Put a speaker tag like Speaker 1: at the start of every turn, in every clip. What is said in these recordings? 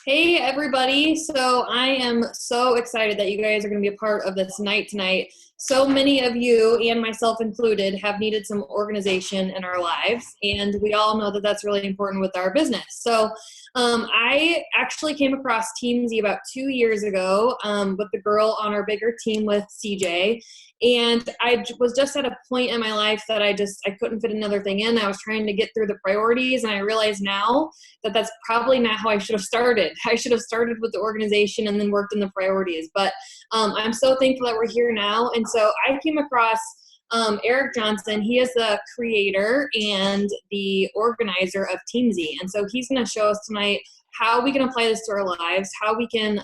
Speaker 1: Hey everybody. So I am so excited that you guys are going to be a part of this night tonight. So many of you, and myself included, have needed some organization in our lives, and we all know that that's really important with our business. So I actually came across Teamzy about 2 years ago with the girl on our bigger team with CJ. And I was just at a point in my life that I couldn't fit another thing in. I was trying to get through the priorities, and I realize now that that's probably not how I should have started. I should have started with the organization and then worked in the priorities. But I'm so thankful that we're here now. And so I came across Eric Johnson. He is the creator and the organizer of Teamzy. And so he's going to show us tonight how we can apply this to our lives, how we can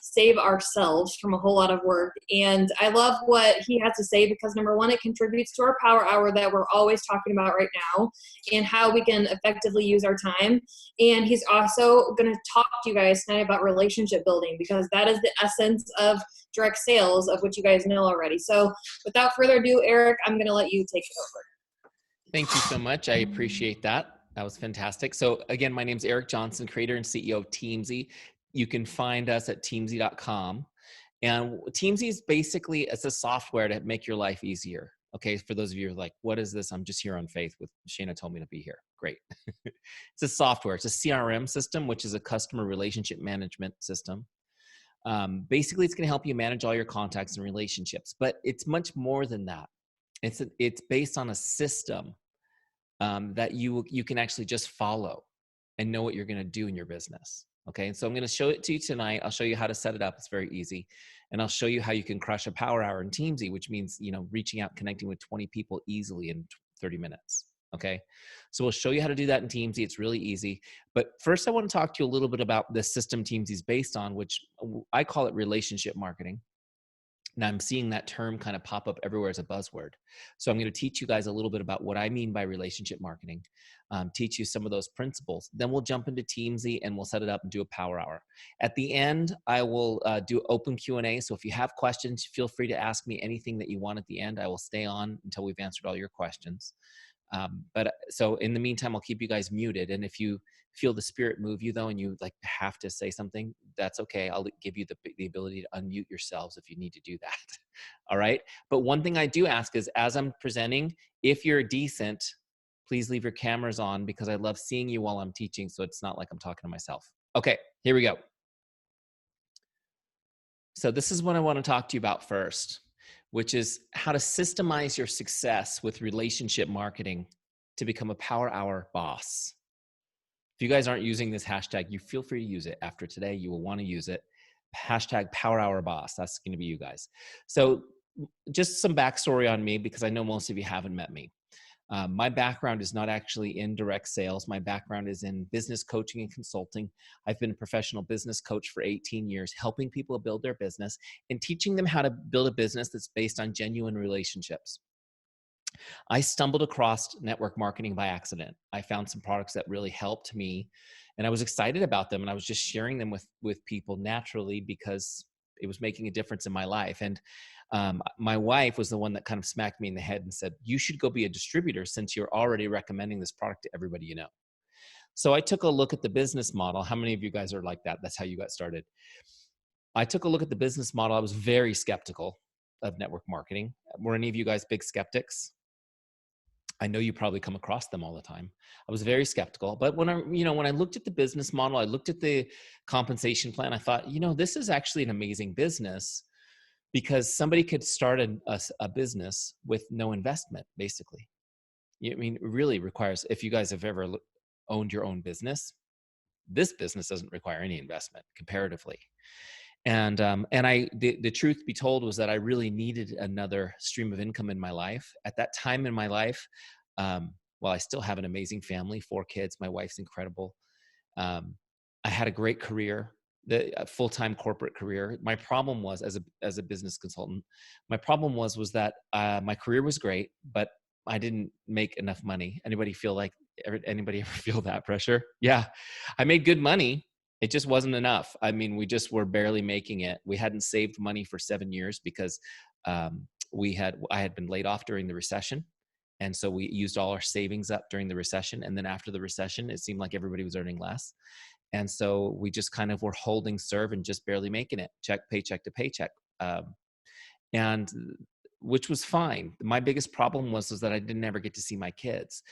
Speaker 1: save ourselves from a whole lot of work. And I love what he has to say because, number one, it contributes to our power hour that we're always talking about right now and how we can effectively use our time. And he's also going to talk to you guys tonight about relationship building because that is the essence of direct sales, of which you guys know already. So without further ado, Eric, I'm going to let you take it over.
Speaker 2: Thank you so much. I appreciate that. That was fantastic. So again, my name is Eric Johnson, creator and CEO of Teamzy. You can find us at teamzy.com. And Teamzy is basically, it's a software to make your life easier. Okay, for those of you who are like, what is this? I'm just here on faith with Shanah told me to be here. Great. It's a software. It's a CRM system, which is a customer relationship management system. Basically, it's going to help you manage all your contacts and relationships, but it's much more than that. It's based on a system that you can actually just follow and know what you're going to do in your business. Okay, and so I'm going to show it to you tonight. I'll show you how to set it up. It's very easy. And I'll show you how you can crush a power hour in Teamzy, which means, reaching out, connecting with 20 people easily in 30 minutes. Okay, so we'll show you how to do that in Teamzy. It's really easy. But first, I want to talk to you a little bit about the system Teamzy is based on, which I call it relationship marketing. Now I'm seeing that term kind of pop up everywhere as a buzzword. So I'm going to teach you guys a little bit about what I mean by relationship marketing, teach you some of those principles. Then we'll jump into Teamzy and we'll set it up and do a power hour. At the end, I will do open Q&A. So if you have questions, feel free to ask me anything that you want at the end. I will stay on until we've answered all your questions. So in the meantime, I'll keep you guys muted. And if you feel the spirit move you though, and you have to say something, that's okay. I'll give you the ability to unmute yourselves if you need to do that. All right. But one thing I do ask is, as I'm presenting, if you're decent, please leave your cameras on because I love seeing you while I'm teaching. So it's not like I'm talking to myself. Okay, here we go. So this is what I want to talk to you about first, which is how to systemize your success with relationship marketing to become a power hour boss. If you guys aren't using this hashtag, you feel free to use it. After today, you will want to use it. Hashtag power hour boss. That's going to be you guys. So just some backstory on me, because I know most of you haven't met me. My background is not actually in direct sales. My background is in business coaching and consulting. I've been a professional business coach for 18 years, helping people build their business and teaching them how to build a business that's based on genuine relationships. I stumbled across network marketing by accident. I found some products that really helped me and I was excited about them. And I was just sharing them with people naturally because it was making a difference in my life. And my wife was the one that kind of smacked me in the head and said, you should go be a distributor since you're already recommending this product to everybody you know. So I took a look at the business model. How many of you guys are like that? That's how you got started. I took a look at the business model. I was very skeptical of network marketing. Were any of you guys big skeptics? I know you probably come across them all the time. I was very skeptical, but when I looked at the business model, I looked at the compensation plan, I thought, this is actually an amazing business because somebody could start a business with no investment, basically. I mean, it really requires, if you guys have ever owned your own business, this business doesn't require any investment comparatively. And the truth be told was that I really needed another stream of income in my life. At that time in my life, I still have an amazing family, 4 kids. My wife's incredible. I had a great career, a full-time corporate career. My problem was, as a business consultant, my problem was that my career was great, but I didn't make enough money. Anybody ever feel that pressure? Yeah, I made good money. It just wasn't enough. I mean, we just were barely making it. We hadn't saved money for 7 years because I had been laid off during the recession. And so we used all our savings up during the recession. And then after the recession, it seemed like everybody was earning less. And so we just kind of were holding serve and just barely making it, paycheck to paycheck. And which was fine. My biggest problem was that I didn't ever get to see my kids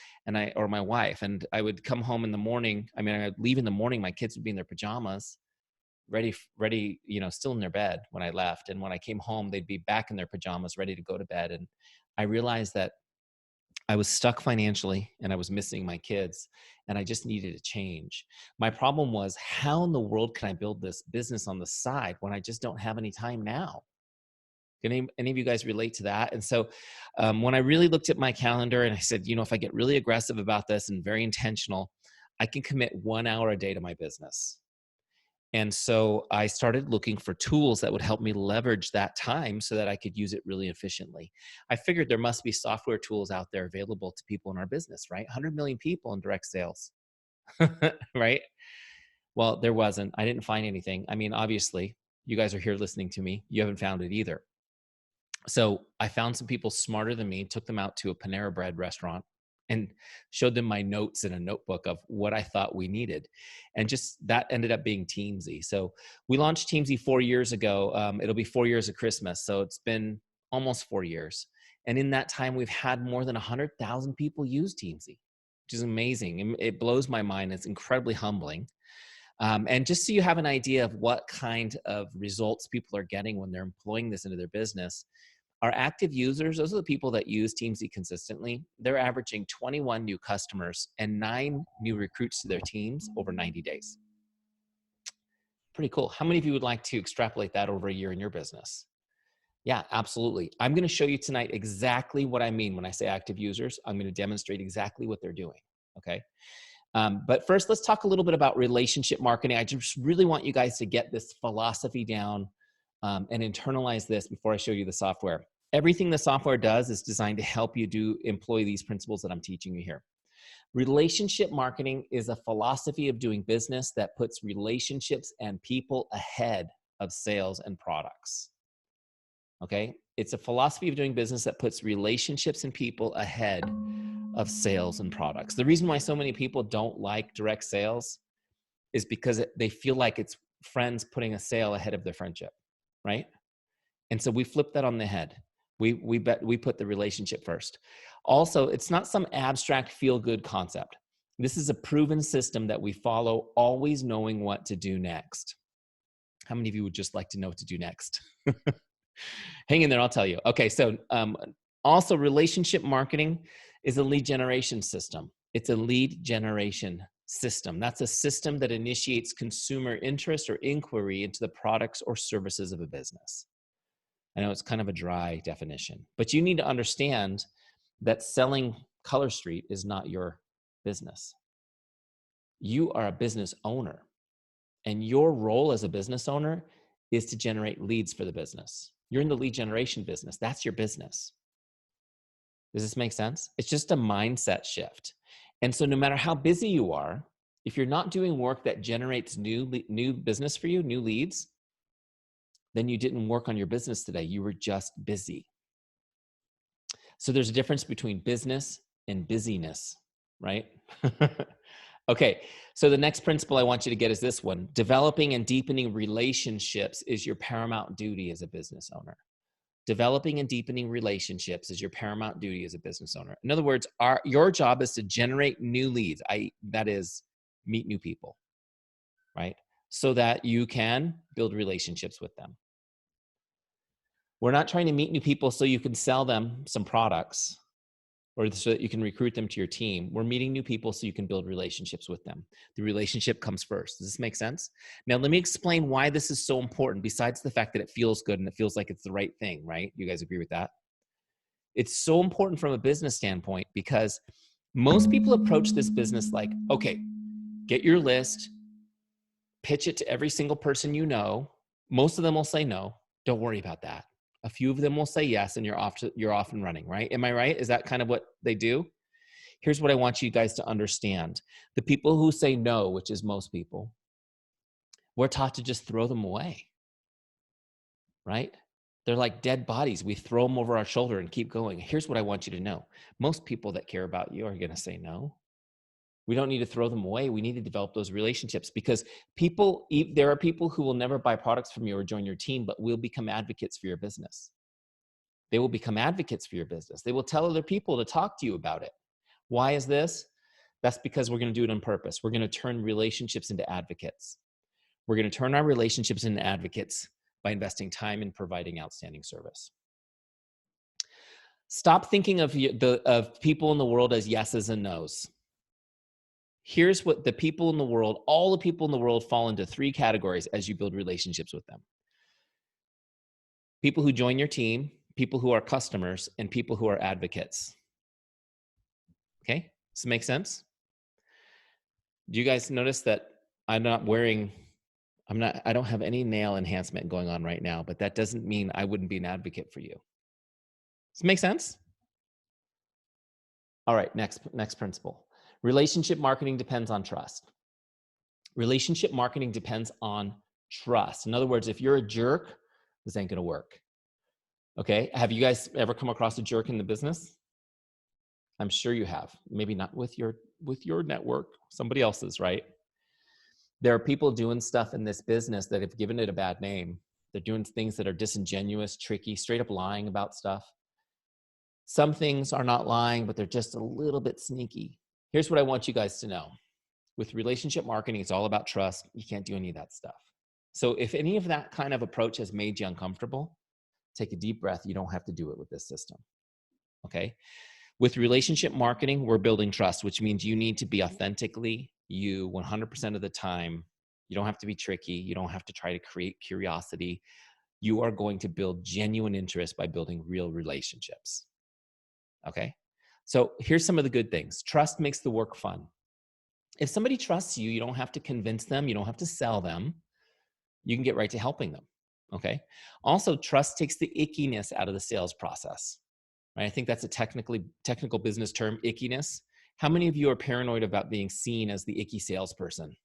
Speaker 2: or my wife. And I would come home in the morning. I mean, I'd leave in the morning. My kids would be in their pajamas, ready, still in their bed when I left. And when I came home, they'd be back in their pajamas, ready to go to bed. And I realized that I was stuck financially and I was missing my kids and I just needed a change. My problem was, how in the world can I build this business on the side when I just don't have any time now? Can any of you guys relate to that? And so when I really looked at my calendar and I said, if I get really aggressive about this and very intentional, I can commit 1 hour a day to my business. And so I started looking for tools that would help me leverage that time so that I could use it really efficiently. I figured there must be software tools out there available to people in our business, right? 100 million people in direct sales, right? Well, there wasn't. I didn't find anything. I mean, obviously, you guys are here listening to me. You haven't found it either. So I found some people smarter than me, took them out to a Panera Bread restaurant and showed them my notes in a notebook of what I thought we needed. And just that ended up being Teamzy. So we launched Teamzy 4 years ago. It'll be 4 years of Christmas. So it's been almost 4 years. And in that time, we've had more than 100,000 people use Teamzy, which is amazing. It blows my mind. It's incredibly humbling. And just so you have an idea of what kind of results people are getting when they're employing this into their business, our active users, those are the people that use Teamzy consistently, they're averaging 21 new customers and 9 new recruits to their teams over 90 days. Pretty cool. How many of you would like to extrapolate that over a year in your business? Yeah, absolutely. I'm going to show you tonight exactly what I mean when I say active users. I'm going to demonstrate exactly what they're doing. Okay. But first, let's talk a little bit about relationship marketing. I just really want you guys to get this philosophy down and internalize this before I show you the software. Everything the software does is designed to help you employ these principles that I'm teaching you here. Relationship marketing is a philosophy of doing business that puts relationships and people ahead of sales and products. Okay? It's a philosophy of doing business that puts relationships and people ahead of sales and products. The reason why so many people don't like direct sales is because they feel like it's friends putting a sale ahead of their friendship, right? And so we flip that on the head. We put the relationship first. Also, it's not some abstract feel-good concept. This is a proven system that we follow, always knowing what to do next. How many of you would just like to know what to do next? Hang in there, I'll tell you. Okay, so also relationship marketing is a lead generation system. It's a lead generation system. That's a system that initiates consumer interest or inquiry into the products or services of a business. I know it's kind of a dry definition, but you need to understand that selling Colorstreet is not your business. You are a business owner, and your role as a business owner is to generate leads for the business. You're in the lead generation business. That's your business. Does this make sense? It's just a mindset shift. And so no matter how busy you are, if you're not doing work that generates new business for you, new leads, then you didn't work on your business today. You were just busy. So there's a difference between business and busyness, right? Okay, so the next principle I want you to get is this one. Developing and deepening relationships is your paramount duty as a business owner. Developing and deepening relationships is your paramount duty as a business owner. In other words, your job is to generate new leads, that is, meet new people, right? So that you can build relationships with them. We're not trying to meet new people so you can sell them some products or so that you can recruit them to your team. We're meeting new people so you can build relationships with them. The relationship comes first. Does this make sense? Now, let me explain why this is so important, besides the fact that it feels good and it feels like it's the right thing, right? You guys agree with that? It's so important from a business standpoint because most people approach this business like, okay, get your list, pitch it to every single person you know. Most of them will say no. Don't worry about that. A few of them will say yes, and you're off and running, right? Am I right? Is that kind of what they do? Here's what I want you guys to understand. The people who say no, which is most people, we're taught to just throw them away, right? They're like dead bodies. We throw them over our shoulder and keep going. Here's what I want you to know. Most people that care about you are going to say no. We don't need to throw them away. We need to develop those relationships, because there are people who will never buy products from you or join your team, but will become advocates for your business. They will become advocates for your business. They will tell other people to talk to you about it. Why is this? That's because we're going to do it on purpose. We're going to turn relationships into advocates. We're going to turn our relationships into advocates by investing time in providing outstanding service. Stop thinking of people in the world as yeses and nos. Here's what the people in the world, all the people in the world fall into 3 categories as you build relationships with them. People who join your team, people who are customers, and people who are advocates. Okay, does it make sense? Do you guys notice that I don't have any nail enhancement going on right now, but that doesn't mean I wouldn't be an advocate for you. Does it make sense? All right, next principle. Relationship marketing depends on trust. Relationship marketing depends on trust. In other words, if you're a jerk, this ain't gonna work. Okay, have you guys ever come across a jerk in the business? I'm sure you have. Maybe not with your network, somebody else's, right? There are people doing stuff in this business that have given it a bad name. They're doing things that are disingenuous, tricky, straight up lying about stuff. Some things are not lying, but they're just a little bit sneaky. Here's what I want you guys to know. With relationship marketing, it's all about trust. You can't do any of that stuff. So if any of that kind of approach has made you uncomfortable, take a deep breath. You don't have to do it with this system. Okay? With relationship marketing, we're building trust, which means you need to be authentically you 100% of the time. You don't have to be tricky. You don't have to try to create curiosity. You are going to build genuine interest by building real relationships. Okay? So here's some of the good things. Trust makes the work fun. If somebody trusts you, you don't have to convince them. You don't have to sell them. You can get right to helping them. Okay? Also, trust takes the ickiness out of the sales process. Right? I think that's a technical business term, ickiness. How many of you are paranoid about being seen as the icky salesperson?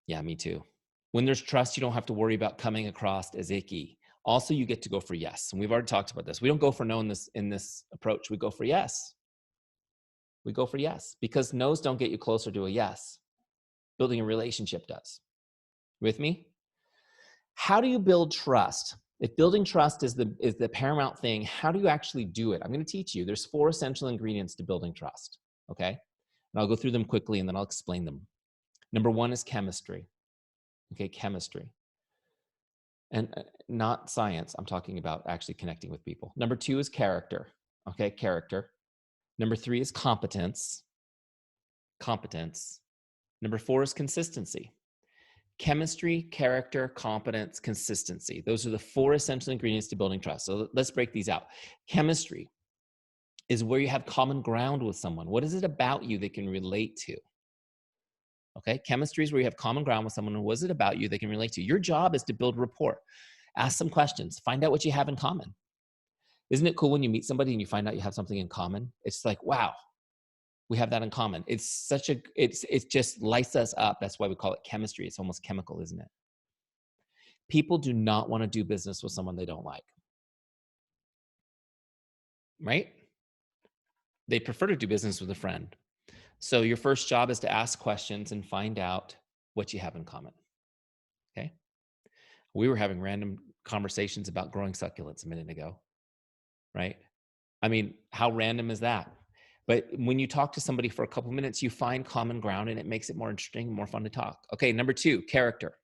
Speaker 2: Yeah, me too. When there's trust, you don't have to worry about coming across as icky. Also, you get to go for yes. And we've already talked about this. We don't go for no in this approach. We go for yes. We go for yes, because no's don't get you closer to a yes. Building a relationship does. With me? How do you build trust? If building trust is the paramount thing, how do you actually do it? I'm going to teach you. There's 4 essential ingredients to building trust, okay? And I'll go through them quickly and then I'll explain them. Number 1 is chemistry, okay? Chemistry. And not science. I'm talking about actually connecting with people. Number 2 is character, okay? Character. Number 3 is competence. Competence. Number 4 is consistency. Chemistry, character, competence, consistency. Those are the 4 essential ingredients to building trust. So let's break these out. Chemistry is where you have common ground with someone. What is it about you they can relate to? Okay, chemistry is where you have common ground with someone. What is it about you they can relate to? Your job is to build rapport. Ask some questions. Find out what you have in common. Isn't it cool when you meet somebody and you find out you have something in common? It's like, wow, we have that in common. It just lights us up. That's why we call it chemistry. It's almost chemical, isn't it? People do not want to do business with someone they don't like. Right? They prefer to do business with a friend. So your first job is to ask questions and find out what you have in common. Okay? We were having random conversations about growing succulents a minute ago. Right? I mean, how random is that? But when you talk to somebody for a couple of minutes, you find common ground and it makes it more interesting, more fun to talk. Okay, number 2, character.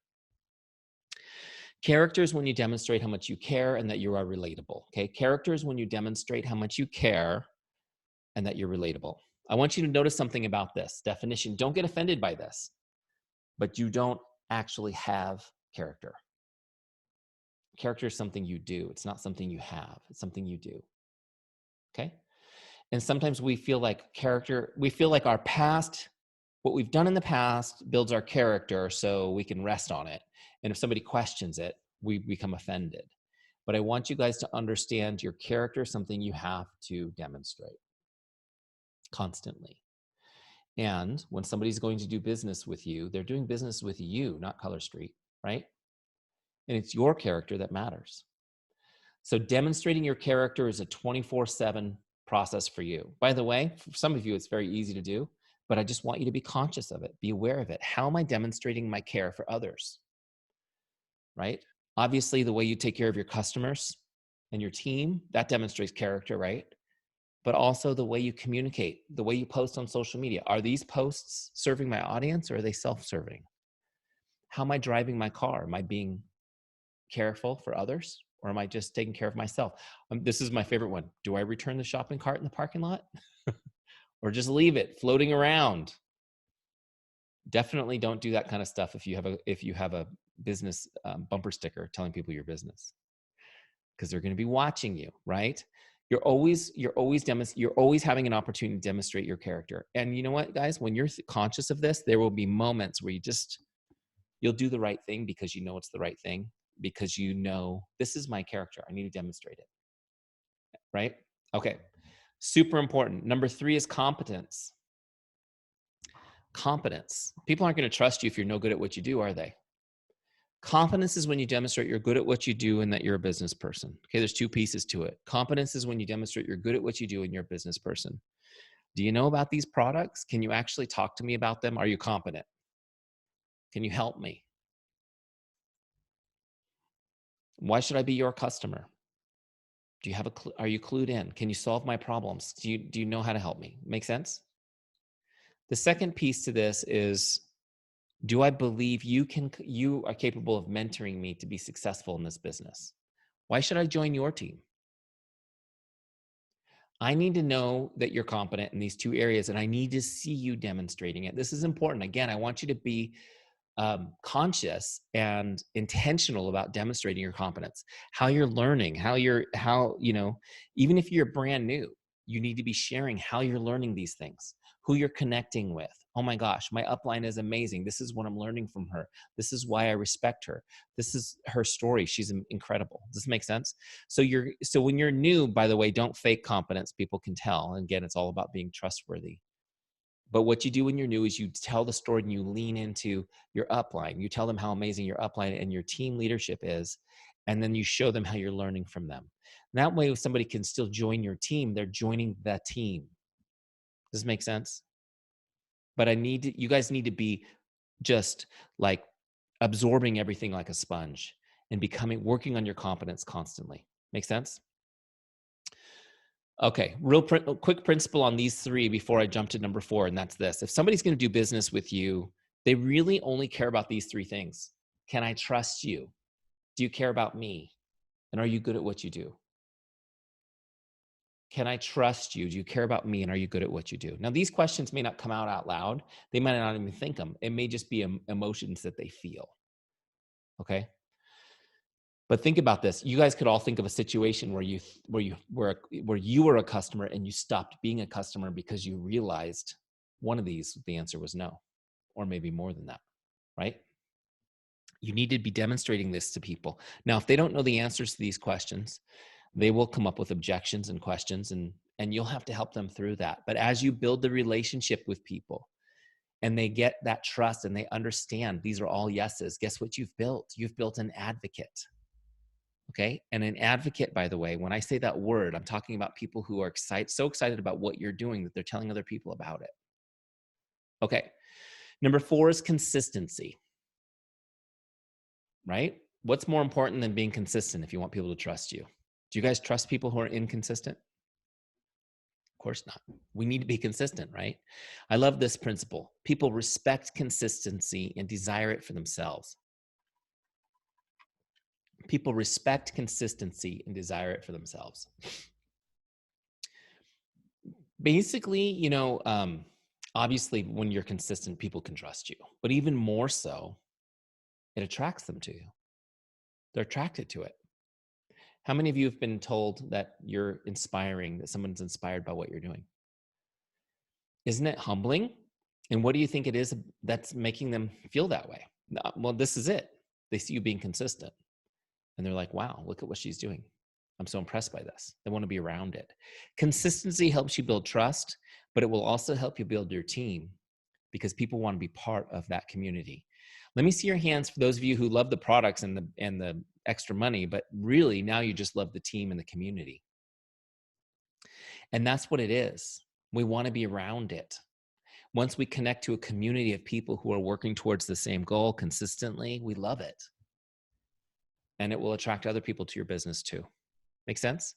Speaker 2: Character is when you demonstrate how much you care and that you are relatable. Okay, character is when you demonstrate how much you care and that you're relatable. I want you to notice something about this definition. Don't get offended by this, but you don't actually have character. Character is something you do. It's not something you have. It's something you do. Okay? And sometimes we feel like our past, what we've done in the past builds our character so we can rest on it. And if somebody questions it, we become offended. But I want you guys to understand your character is something you have to demonstrate constantly. And when somebody's going to do business with you, they're doing business with you, not Colorstreet, right? and it's your character that matters. So demonstrating your character is a 24/7 process for you. By the way, for some of you, it's very easy to do, but I just want you to be conscious of it. Be aware of it. How am I demonstrating my care for others? Right? Obviously, the way you take care of your customers and your team, that demonstrates character, right? But also the way you communicate, the way you post on social media. Are these posts serving my audience or are they self-serving? How am I driving my car? Am I being careful for others or am I just taking care of myself? This is my favorite one. Do I return the shopping cart in the parking lot or just leave it floating around? Definitely don't do that kind of stuff if you have a business bumper sticker telling people your business, because they're going to be watching you, right? You're always having an opportunity to demonstrate your character. And you know what, guys, when you're conscious of this, there will be moments where you'll do the right thing because you know it's the right thing, because you know this is my character. I need to demonstrate it. Right? Okay. Super important. Number 3 is competence. Competence. People aren't going to trust you if you're no good at what you do, are they? Competence is when you demonstrate you're good at what you do and that you're a business person. Okay, there's 2 pieces to it. Competence is when you demonstrate you're good at what you do and you're a business person. Do you know about these products? Can you actually talk to me about them? Are you competent? Can you help me? Why should I be your customer? Do you have are you clued in? Can you solve my problems? Do you know how to help me? Make sense? The second piece to this is, do I believe you are capable of mentoring me to be successful in this business? Why should I join your team? I need to know that you're competent in these 2 areas, and I need to see you demonstrating it. This is important. Again, I want you to be conscious and intentional about demonstrating your competence, how you're learning, even if you're brand new, you need to be sharing how you're learning these things, who you're connecting with. Oh my gosh, my upline is amazing. This is what I'm learning from her. This is why I respect her. This is her story. She's incredible. Does this make sense? So when you're new, by the way, don't fake competence. People can tell. And again, it's all about being trustworthy. But what you do when you're new is you tell the story and you lean into your upline. You tell them how amazing your upline and your team leadership is, and then you show them how you're learning from them. And that way, if somebody can still join your team, they're joining the team. Does this make sense? But you guys need to be just like absorbing everything like a sponge and working on your competence constantly. Make sense? Okay, quick principle on these 3 before I jump to number 4, and that's this. If somebody's going to do business with you, they really only care about these 3 things. Can I trust you? Do you care about me? And are you good at what you do? Can I trust you? Do you care about me? And are you good at what you do? Now, these questions may not come out loud. They might not even think them. It may just be emotions that they feel. Okay? But think about this. You guys could all think of a situation where you were a customer and you stopped being a customer because you realized one of these, the answer was no, or maybe more than that, right? You need to be demonstrating this to people. Now, if they don't know the answers to these questions, they will come up with objections and questions, and you'll have to help them through that. But as you build the relationship with people and they get that trust and they understand these are all yeses, guess what you've built? You've built an advocate. Okay. And an advocate, by the way, when I say that word, I'm talking about people who are so excited about what you're doing that they're telling other people about it. Okay. Number 4 is consistency. Right? What's more important than being consistent if you want people to trust you? Do you guys trust people who are inconsistent? Of course not. We need to be consistent, right? I love this principle. People respect consistency and desire it for themselves. People respect consistency and desire it for themselves. Basically, obviously when you're consistent, people can trust you, but even more so, it attracts them to you. They're attracted to it. How many of you have been told that you're inspiring, that someone's inspired by what you're doing? Isn't it humbling? And what do you think it is that's making them feel that way? Well, this is it. They see you being consistent and they're like, wow, look at what she's doing. I'm so impressed by this. They want to be around it. Consistency helps you build trust, but it will also help you build your team. because people want to be part of that community. Let me see your hands for those of you who love the products and the extra money, but really now you just love the team and the community. And that's what it is. We want to be around it. Once we connect to a community of people who are working towards the same goal consistently, we love it. And it will attract other people to your business too. Make sense?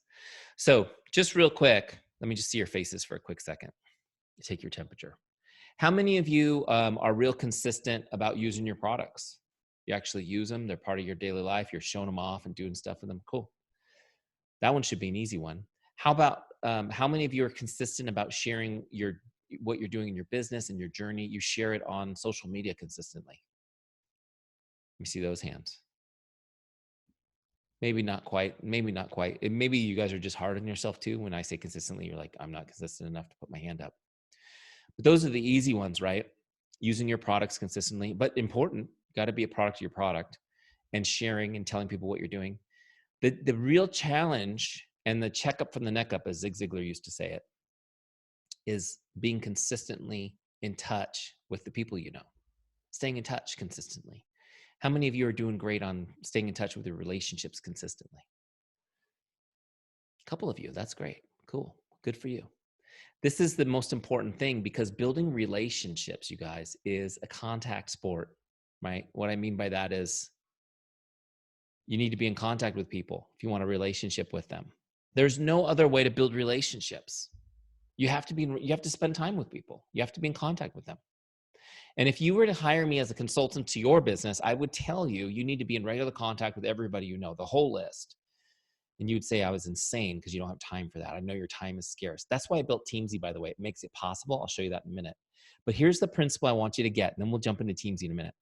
Speaker 2: So just real quick, let me just see your faces for a quick second. Take your temperature. How many of you are real consistent about using your products? You actually use them. They're part of your daily life. You're showing them off and doing stuff with them. Cool. That one should be an easy one. How about how many of you are consistent about sharing what you're doing in your business and your journey? You share it on social media consistently. Let me see those hands. Maybe not quite. Maybe not quite. Maybe you guys are just hard on yourself too. When I say consistently, you're like, I'm not consistent enough to put my hand up. But those are the easy ones, right? Using your products consistently, but important. Got to be a product of your product, and sharing and telling people what you're doing. The real challenge and the checkup from the neck up, as Zig Ziglar used to say it, is being consistently in touch with the people you know, staying in touch consistently. How many of you are doing great on staying in touch with your relationships consistently? A couple of you. That's great. Cool. Good for you. This is the most important thing, because building relationships, you guys, is a contact sport, right? What I mean by that is you need to be in contact with people if you want a relationship with them. There's no other way to build relationships. You have to spend time with people. You have to be in contact with them. And if you were to hire me as a consultant to your business, I would tell you, you need to be in regular contact with everybody you know, the whole list. And you'd say I was insane because you don't have time for that. I know your time is scarce. That's why I built Teamzy, by the way. It makes it possible. I'll show you that in a minute. But here's the principle I want you to get, and then we'll jump into Teamzy in a minute.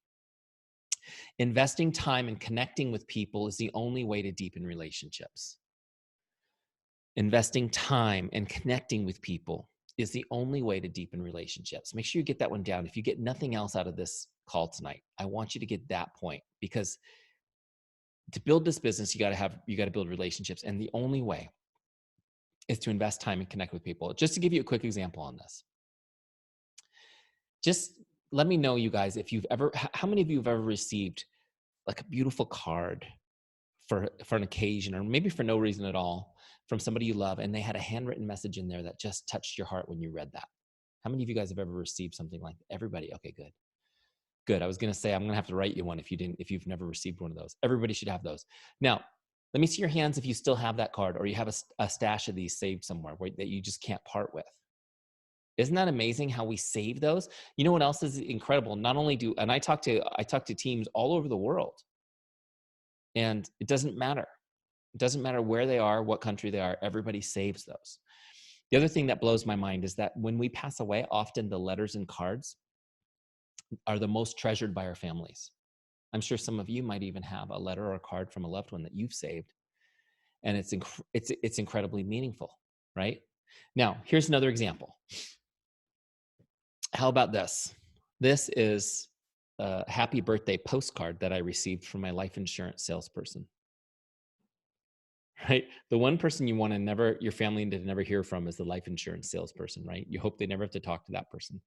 Speaker 2: Investing time and connecting with people is the only way to deepen relationships. Investing time and connecting with people is the only way to deepen relationships. Make sure you get that one down. If you get nothing else out of this call tonight, I want you to get that point, because to build this business, you got to build relationships. And the only way is to invest time and connect with people. Just to give you a quick example on this. Just let me know, you guys, how many of you have ever received like a beautiful card for an occasion, or maybe for no reason at all, from somebody you love, and they had a handwritten message in there that just touched your heart when you read that? How many of you guys have ever received something like that? Everybody? Okay, good. Good. I was going to say, I'm going to have to write you one if you've never received one of those. Everybody should have those. Now, let me see your hands if you still have that card, or you have a stash of these saved somewhere that you just can't part with. Isn't that amazing how we save those? You know what else is incredible? Not only and I talk to teams all over the world, and it doesn't matter. It doesn't matter where they are, what country they are. Everybody saves those. The other thing that blows my mind is that when we pass away, often the letters and cards are the most treasured by our families. I'm sure some of you might even have a letter or a card from a loved one that you've saved, and it's incredibly meaningful, right? Now, here's another example. How about this? This is a happy birthday postcard that I received from my life insurance salesperson. Right? The one person you want to your family to never hear from is the life insurance salesperson, right? You hope they never have to talk to that person.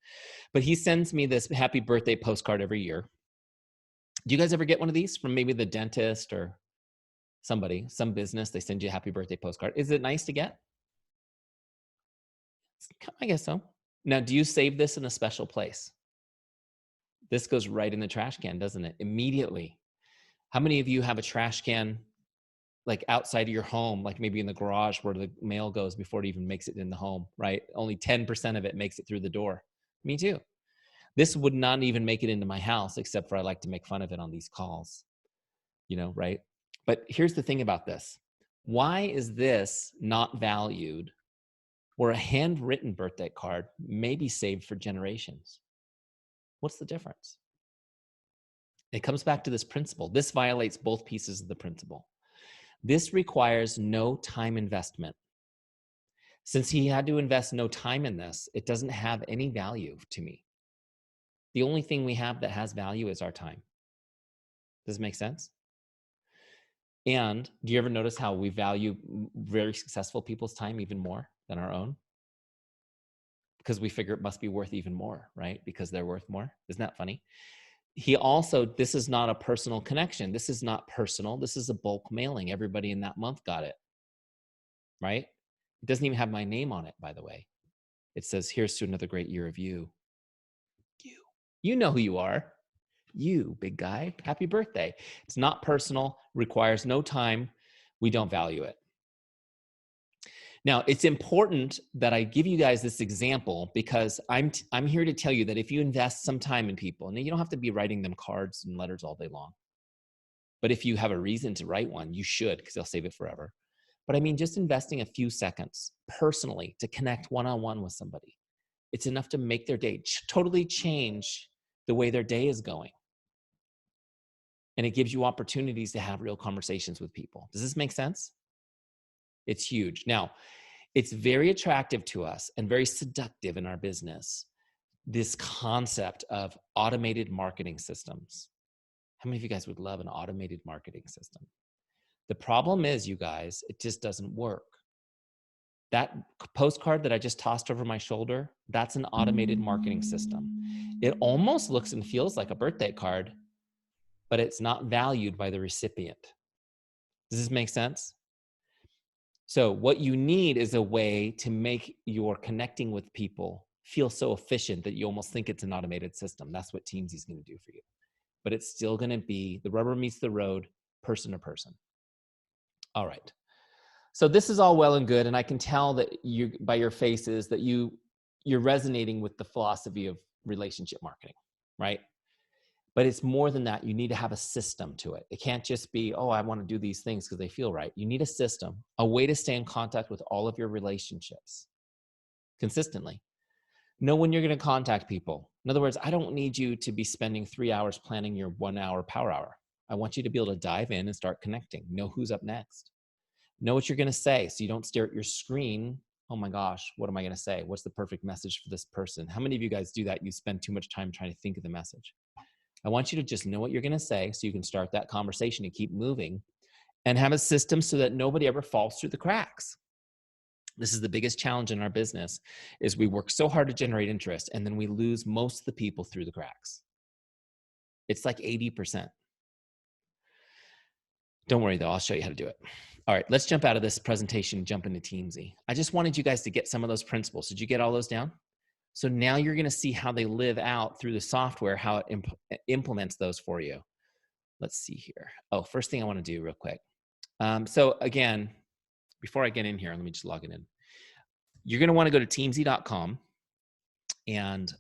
Speaker 2: But he sends me this happy birthday postcard every year. Do you guys ever get one of these from maybe the dentist or some business? They send you a happy birthday postcard. Is it nice to get? I guess so. Now, do you save this in a special place? This goes right in the trash can, doesn't it? Immediately. How many of you have a trash can like outside of your home, like maybe in the garage where the mail goes before it even makes it in the home, right? Only 10% of it makes it through the door. Me too. This would not even make it into my house, except for I like to make fun of it on these calls, right? But here's the thing about this. Why is this not valued where a handwritten birthday card may be saved for generations? What's the difference? It comes back to this principle. This violates both pieces of the principle. This requires no time investment. Since he had to invest no time in this, it doesn't have any value to me. The only thing we have that has value is our time. Does it make sense? And do you ever notice how we value very successful people's time even more than our own? because we figure it must be worth even more, right? Because they're worth more. Isn't that funny? He also, this is not a personal connection. This is not personal. This is a bulk mailing. Everybody in that month got it, right? It doesn't even have my name on it, by the way. It says, here's to another great year of you. You know who you are. You, big guy, happy birthday. It's not personal, requires no time. We don't value it. Now, it's important that I give you guys this example because I'm here to tell you that if you invest some time in people, and you don't have to be writing them cards and letters all day long, but if you have a reason to write one, you should, because they'll save it forever. But I mean, just investing a few seconds personally to connect one-on-one with somebody, it's enough to make their day, totally change the way their day is going. And it gives you opportunities to have real conversations with people. Does this make sense? It's huge. Now, it's very attractive to us and very seductive in our business, this concept of automated marketing systems. How many of you guys would love an automated marketing system? The problem is, you guys, it just doesn't work. That postcard that I just tossed over my shoulder, that's an automated marketing system. It almost looks and feels like a birthday card, but it's not valued by the recipient. Does this make sense? So what you need is a way to make your connecting with people feel so efficient that you almost think it's an automated system. That's what Teamzy is going to do for you. But it's still going to be the rubber meets the road, person to person. All right. So this is all well and good, and I can tell that you, by your faces, that you're resonating with the philosophy of relationship marketing, right? But it's more than that. You need to have a system to it. It can't just be, oh, I want to do these things because they feel right. You need a system, a way to stay in contact with all of your relationships consistently. Know when you're going to contact people. In other words, I don't need you to be spending 3 hours planning your 1 hour power hour. I want you to be able to dive in and start connecting. Know who's up next. Know what you're going to say so you don't stare at your screen. Oh my gosh, what am I going to say? What's the perfect message for this person? How many of you guys do that? You spend too much time trying to think of the message. I want you to just know what you're going to say so you can start that conversation and keep moving and have a system so that nobody ever falls through the cracks. This is the biggest challenge in our business is we work so hard to generate interest and then we lose most of the people through the cracks. It's like 80%. Don't worry though, I'll show you how to do it. All right, let's jump out of this presentation and jump into Teamzy. I just wanted you guys to get some of those principles. Did you get all those down? So now you're going to see how they live out through the software, how it implements those for you. Let's see here. Oh, first thing I want to do real quick. So again, before I get in here, let me just log it in. You're going to want to go to Teamzy.com and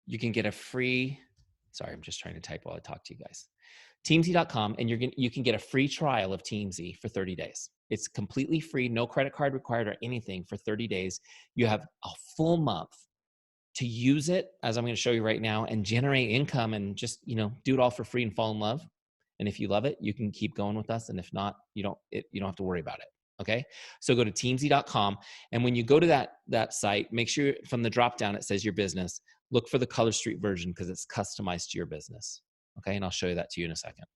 Speaker 2: you can get a free, sorry, I'm just trying to type while I talk to you guys. Teamzy.com, and you can get a free trial of Teamzy for 30 days. It's completely free, no credit card required or anything for 30 days. You have a full month to use it, as I'm going to show you right now, and generate income and just, do it all for free and fall in love. And if you love it, you can keep going with us. And if not, you don't have to worry about it. Okay. So go to Teamzy.com. And when you go to that site, make sure from the drop down, it says your business, look for the Colorstreet version because it's customized to your business. Okay. And I'll show you that to you in a second.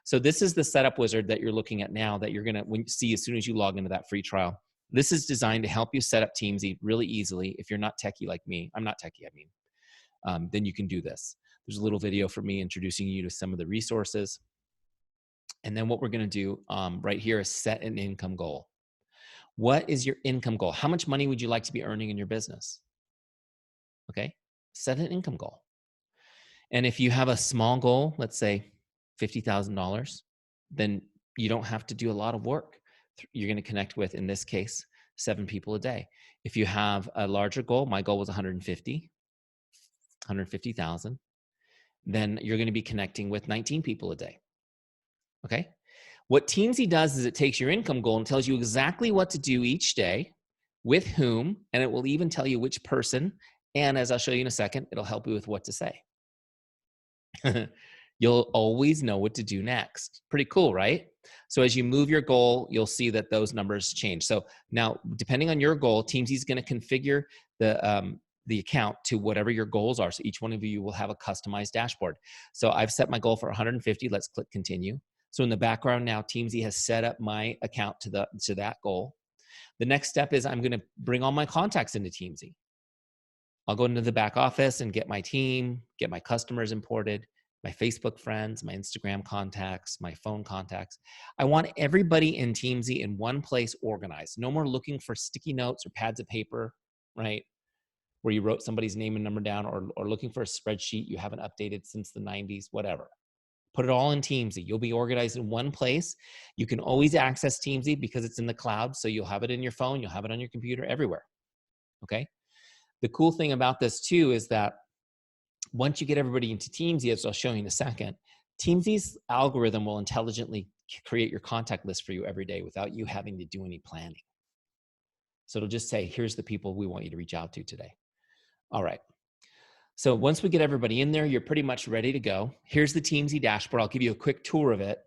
Speaker 2: So this is the setup wizard that you're looking at now that you're going to see as soon as you log into that free trial. This is designed to help you set up Teamzy really easily. If you're not techie like me, I'm not techie, then you can do this. There's a little video for me introducing you to some of the resources. And then what we're going to do right here is set an income goal. What is your income goal? How much money would you like to be earning in your business? Okay, set an income goal. And if you have a small goal, let's say $50,000, then you don't have to do a lot of work. You're going to connect with, in this case, 7 people a day. If you have a larger goal, my goal was 150,000, then you're going to be connecting with 19 people a day. Okay. What Teamzy does is it takes your income goal and tells you exactly what to do each day, with whom, and it will even tell you which person. And as I'll show you in a second, it'll help you with what to say. You'll always know what to do next. Pretty cool, right? So as you move your goal, you'll see that those numbers change. So now, depending on your goal, Teamzy is going to configure the account to whatever your goals are. So each one of you will have a customized dashboard. So I've set my goal for 150. Let's click continue. So in the background now, Teamzy has set up my account to that goal. The next step is I'm going to bring all my contacts into Teamzy. I'll go into the back office and get my team, get my customers imported, my Facebook friends, my Instagram contacts, my phone contacts. I want everybody in Teamzy in one place organized. No more looking for sticky notes or pads of paper, right? Where you wrote somebody's name and number down, or looking for a spreadsheet you haven't updated since the 90s, whatever. Put it all in Teamzy. You'll be organized in one place. You can always access Teamzy because it's in the cloud. So you'll have it in your phone, you'll have it on your computer, everywhere. Okay. The cool thing about this too is that once you get everybody into Teamzy, as I'll show you in a second, Teamzy's algorithm will intelligently create your contact list for you every day without you having to do any planning. So it'll just say, here's the people we want you to reach out to today. All right. So once we get everybody in there, you're pretty much ready to go. Here's the Teamzy dashboard. I'll give you a quick tour of it.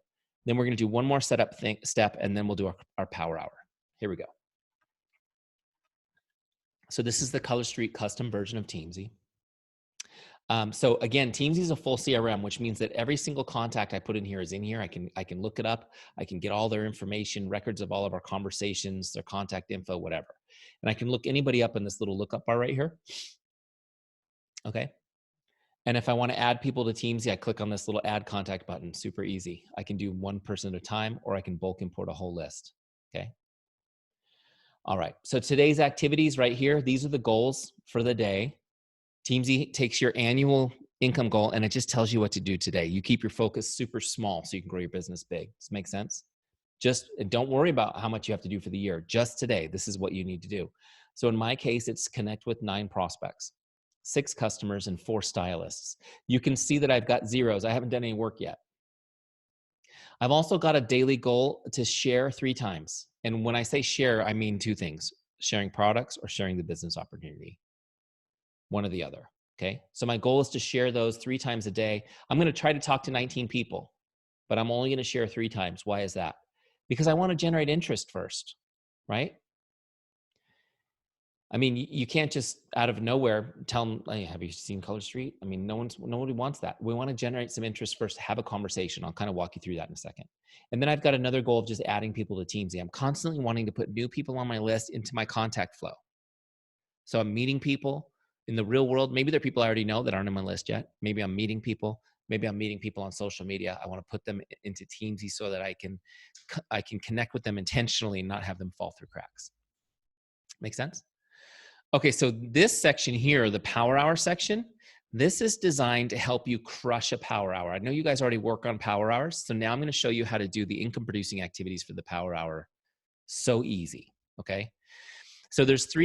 Speaker 2: Then we're going to do one more setup step, and then we'll do our power hour. Here we go. So this is the Colorstreet custom version of Teamzy. So again, Teamzy is a full CRM, which means that every single contact I put in here is in here. I can look it up. I can get all their information, records of all of our conversations, their contact info, whatever. And I can look anybody up in this little lookup bar right here. Okay. And if I want to add people to Teamzy, I click on this little add contact button. Super easy. I can do one person at a time, or I can bulk import a whole list. Okay. All right. So today's activities right here, these are the goals for the day. Teamzy takes your annual income goal and it just tells you what to do today. You keep your focus super small so you can grow your business big. Does this make sense? Just don't worry about how much you have to do for the year. Just today, this is what you need to do. So in my case, it's connect with 9 prospects, 6 customers, and 4 stylists. You can see that I've got zeros. I haven't done any work yet. I've also got a daily goal to share 3 times. And when I say share, I mean 2 things: sharing products or sharing the business opportunity. One or the other. Okay. So my goal is to share those 3 times a day. I'm going to try to talk to 19 people, but I'm only going to share 3 times. Why is that? Because I want to generate interest first, right? I mean, you can't just out of nowhere tell them, hey, have you seen Colorstreet? I mean, nobody wants that. We want to generate some interest first, have a conversation. I'll kind of walk you through that in a second. And then I've got another goal of just adding people to Teamzy. I'm constantly wanting to put new people on my list into my contact flow. So I'm meeting people in the real world. Maybe they're people I already know that aren't on my list yet. Maybe I'm meeting people. Maybe I'm meeting people on social media. I want to put them into Teamzy so that I can connect with them intentionally and not have them fall through cracks. Make sense? Okay, so this section here, the power hour section, this is designed to help you crush a power hour. I know you guys already work on power hours, so now I'm going to show you how to do the income producing activities for the power hour. So easy, okay? So there's 4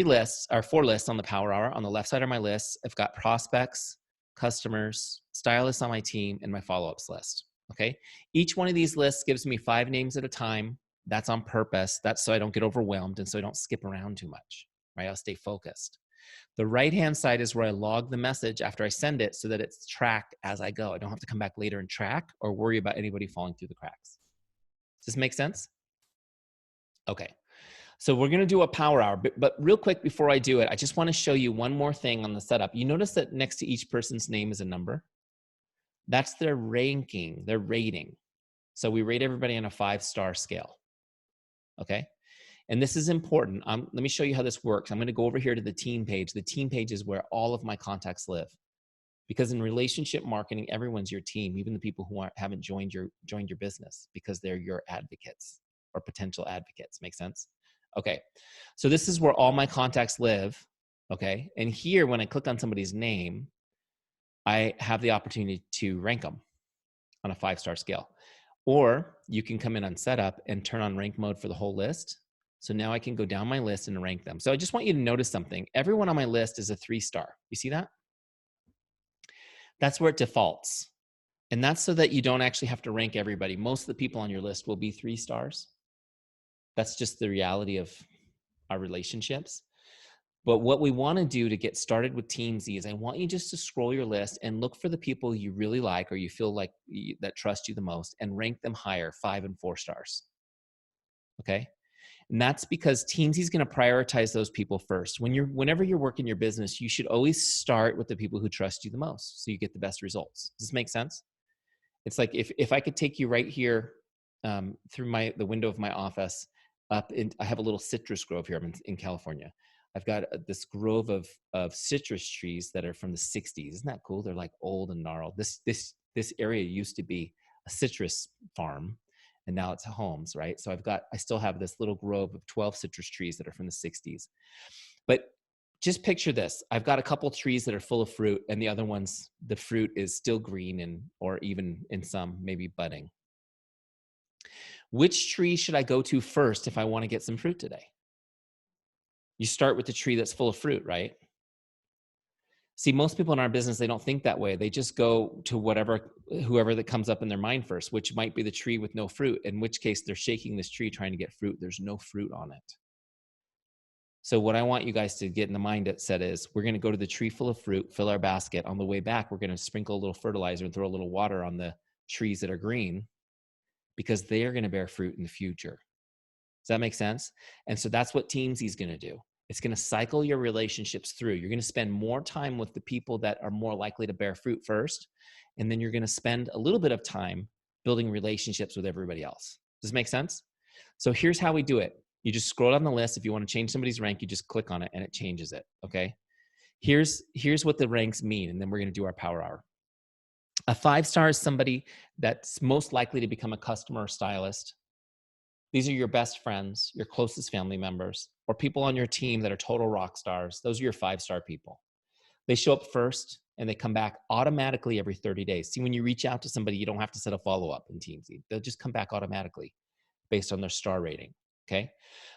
Speaker 2: lists on the power hour. On the left side of my list, I've got prospects, customers, stylists on my team, and my follow-ups list, okay? Each one of these lists gives me 5 names at a time. That's on purpose. That's so I don't get overwhelmed and so I don't skip around too much, right? I'll stay focused. The right-hand side is where I log the message after I send it so that it's tracked as I go. I don't have to come back later and track or worry about anybody falling through the cracks. Does this make sense? Okay. So we're going to do a power hour, but real quick before I do it, I just want to show you one more thing on the setup. You notice that next to each person's name is a number. That's their ranking, their rating. So we rate everybody on a 5-star scale. Okay. And this is important. Let me show you how this works. I'm going to go over here to the team page. The team page is where all of my contacts live. Because in relationship marketing, everyone's your team, even the people who haven't joined your business, because they're your advocates or potential advocates. Make sense? Okay, so this is where all my contacts live, okay? And here, when I click on somebody's name, I have the opportunity to rank them on a 5-star scale. Or you can come in on setup and turn on rank mode for the whole list. So now I can go down my list and rank them. So I just want you to notice something. Everyone on my list is a 3-star. You see that? That's where it defaults. And that's so that you don't actually have to rank everybody. Most of the people on your list will be 3 stars. That's just the reality of our relationships. But what we want to do to get started with Teamzy is I want you just to scroll your list and look for the people you really like or you feel like that trust you the most and rank them higher, 5 and 4 stars. Okay? And that's because Teamzy is going to prioritize those people first. Whenever you're working your business, you should always start with the people who trust you the most so you get the best results. Does this make sense? It's like if I could take you right here through the window of my office up in, I have a little citrus grove here. I'm in California. I've got this grove of citrus trees that are from the 60s. Isn't that cool? They're like old and gnarled. This area used to be a citrus farm, and now it's homes, right? So I still have this little grove of 12 citrus trees that are from the 60s. But just picture this. I've got a couple trees that are full of fruit, and the other ones, the fruit is still green and or even in some maybe budding. Which tree should I go to first if I want to get some fruit today? You start with the tree that's full of fruit, right? See, most people in our business, they don't think that way. They just go to whoever that comes up in their mind first, which might be the tree with no fruit, in which case they're shaking this tree trying to get fruit. There's no fruit on it. So what I want you guys to get in the mindset is we're going to go to the tree full of fruit, fill our basket. On the way back, we're going to sprinkle a little fertilizer and throw a little water on the trees that are green because they are going to bear fruit in the future. Does that make sense? And so that's what Teamzy is going to do. It's going to cycle your relationships through. You're going to spend more time with the people that are more likely to bear fruit first. And then you're going to spend a little bit of time building relationships with everybody else. Does this make sense? So here's how we do it. You just scroll down the list. If you want to change somebody's rank, you just click on it and it changes it. Okay. Here's what the ranks mean. And then we're going to do our power hour. A 5-star is somebody that's most likely to become a customer or stylist. These are your best friends, your closest family members, or people on your team that are total rock stars. Those are your 5-star people. They show up first and they come back automatically every 30 days. See, when you reach out to somebody, you don't have to set a follow-up in Teamzy. They'll just come back automatically based on their star rating, okay?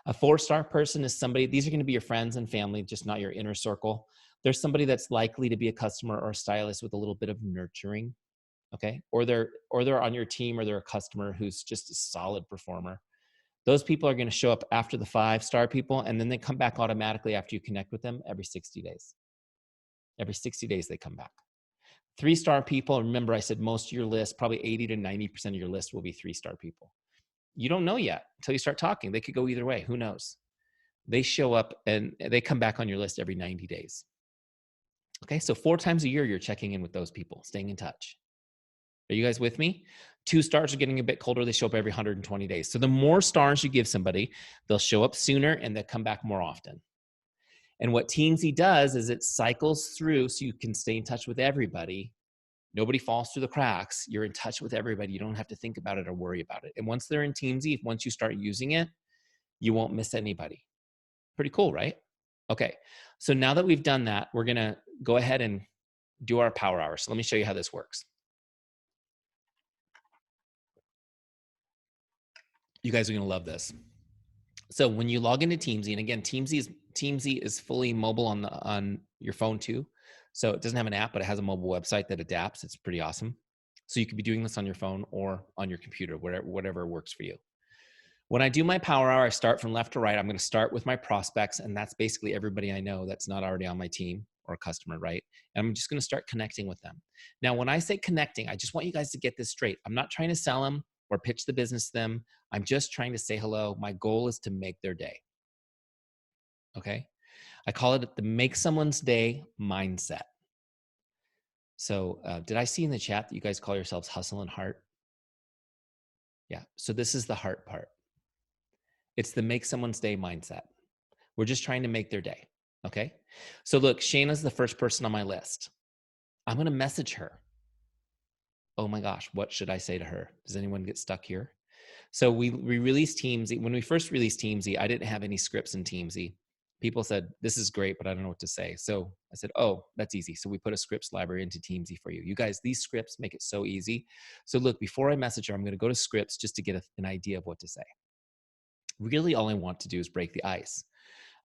Speaker 2: A 4-star person is somebody, these are gonna be your friends and family, just not your inner circle. There's somebody that's likely to be a customer or a stylist with a little bit of nurturing, okay? Or they're on your team or they're a customer who's just a solid performer. Those people are going to show up after the 5-star people, and then they come back automatically after you connect with them every 60 days. Every 60 days, they come back. 3-star people, remember I said most of your list, probably 80 to 90% of your list will be 3-star people. You don't know yet until you start talking. They could go either way. Who knows? They show up and they come back on your list every 90 days. Okay, so 4 times a year, you're checking in with those people, staying in touch. Are you guys with me? 2 stars are getting a bit colder. They show up every 120 days. So the more stars you give somebody, they'll show up sooner and they'll come back more often. And what Teamzy does is it cycles through so you can stay in touch with everybody. Nobody falls through the cracks. You're in touch with everybody. You don't have to think about it or worry about it. And once they're in Teamzy, once you start using it, you won't miss anybody. Pretty cool, right? Okay. So now that we've done that, we're going to go ahead and do our power hour. So let me show you how this works. You guys are going to love this. So when you log into Teamzy, and again, Teamzy is fully mobile on your phone too. So it doesn't have an app, but it has a mobile website that adapts. It's pretty awesome. So you could be doing this on your phone or on your computer, whatever works for you. When I do my power hour, I start from left to right. I'm going to start with my prospects, and that's basically everybody I know that's not already on my team or a customer, right? And I'm just going to start connecting with them. Now, when I say connecting, I just want you guys to get this straight. I'm not trying to sell them or pitch the business to them. I'm just trying to say hello. My goal is to make their day. Okay? I call it the make someone's day mindset. So did I see in the chat that you guys call yourselves Hustle and Heart? Yeah. So this is the heart part. It's the make someone's day mindset. We're just trying to make their day. Okay? So look, Shanah's the first person on my list. I'm going to message her. Oh my gosh, what should I say to her? Does anyone get stuck here? So we released Teamzy. When we first released Teamzy, I didn't have any scripts in Teamzy. People said, this is great, but I don't know what to say. So I said, oh, that's easy. So we put a scripts library into Teamzy for you. You guys, these scripts make it so easy. So look, before I message her, I'm going to go to scripts just to get an idea of what to say. Really, all I want to do is break the ice.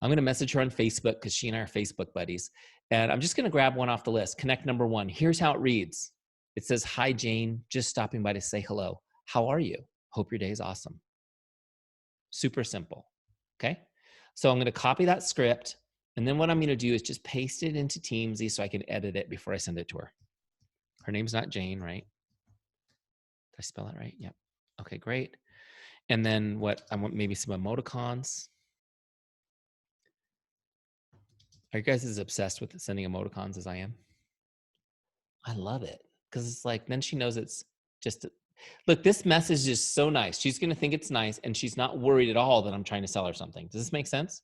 Speaker 2: I'm going to message her on Facebook because she and I are Facebook buddies. And I'm just going to grab one off the list. Connect number 1. Here's how it reads. It says, hi, Jane, just stopping by to say hello. How are you? Hope your day is awesome. Super simple. Okay. So I'm going to copy that script. And then what I'm going to do is just paste it into Teamzy so I can edit it before I send it to her. Her name's not Jane, right? Did I spell it right? Yep. Okay, great. And then what I want, maybe some emoticons. Are you guys as obsessed with sending emoticons as I am? I love it because it's like, then she knows it's just, look, this message is so nice. She's going to think it's nice and she's not worried at all that I'm trying to sell her something. Does this make sense?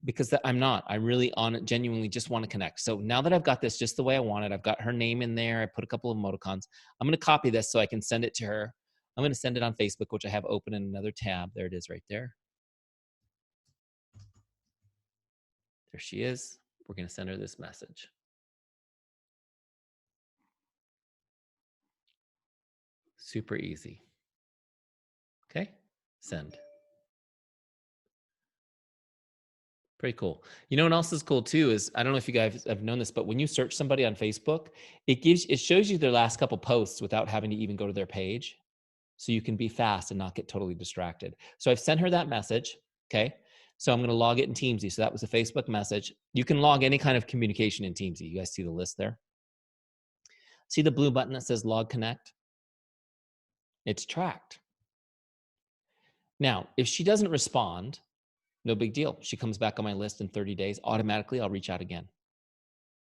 Speaker 2: because I'm not. I really genuinely just want to connect. So now that I've got this just the way I want it, I've got her name in there. I put a couple of emoticons. I'm going to copy this so I can send it to her. I'm going to send it on Facebook, which I have open in another tab. There it is right there. There she is. We're going to send her this message. Super easy. Okay, send. Pretty cool. You know what else is cool too is, I don't know if you guys have known this, but when you search somebody on Facebook, it shows you their last couple posts without having to even go to their page. So you can be fast and not get totally distracted. So I've sent her that message. Okay. So I'm going to log it in Teamzy. So that was a Facebook message. You can log any kind of communication in Teamzy. You guys see the list there? See the blue button that says log connect? It's tracked. Now, if she doesn't respond, no big deal. She comes back on my list in 30 days. Automatically, I'll reach out again.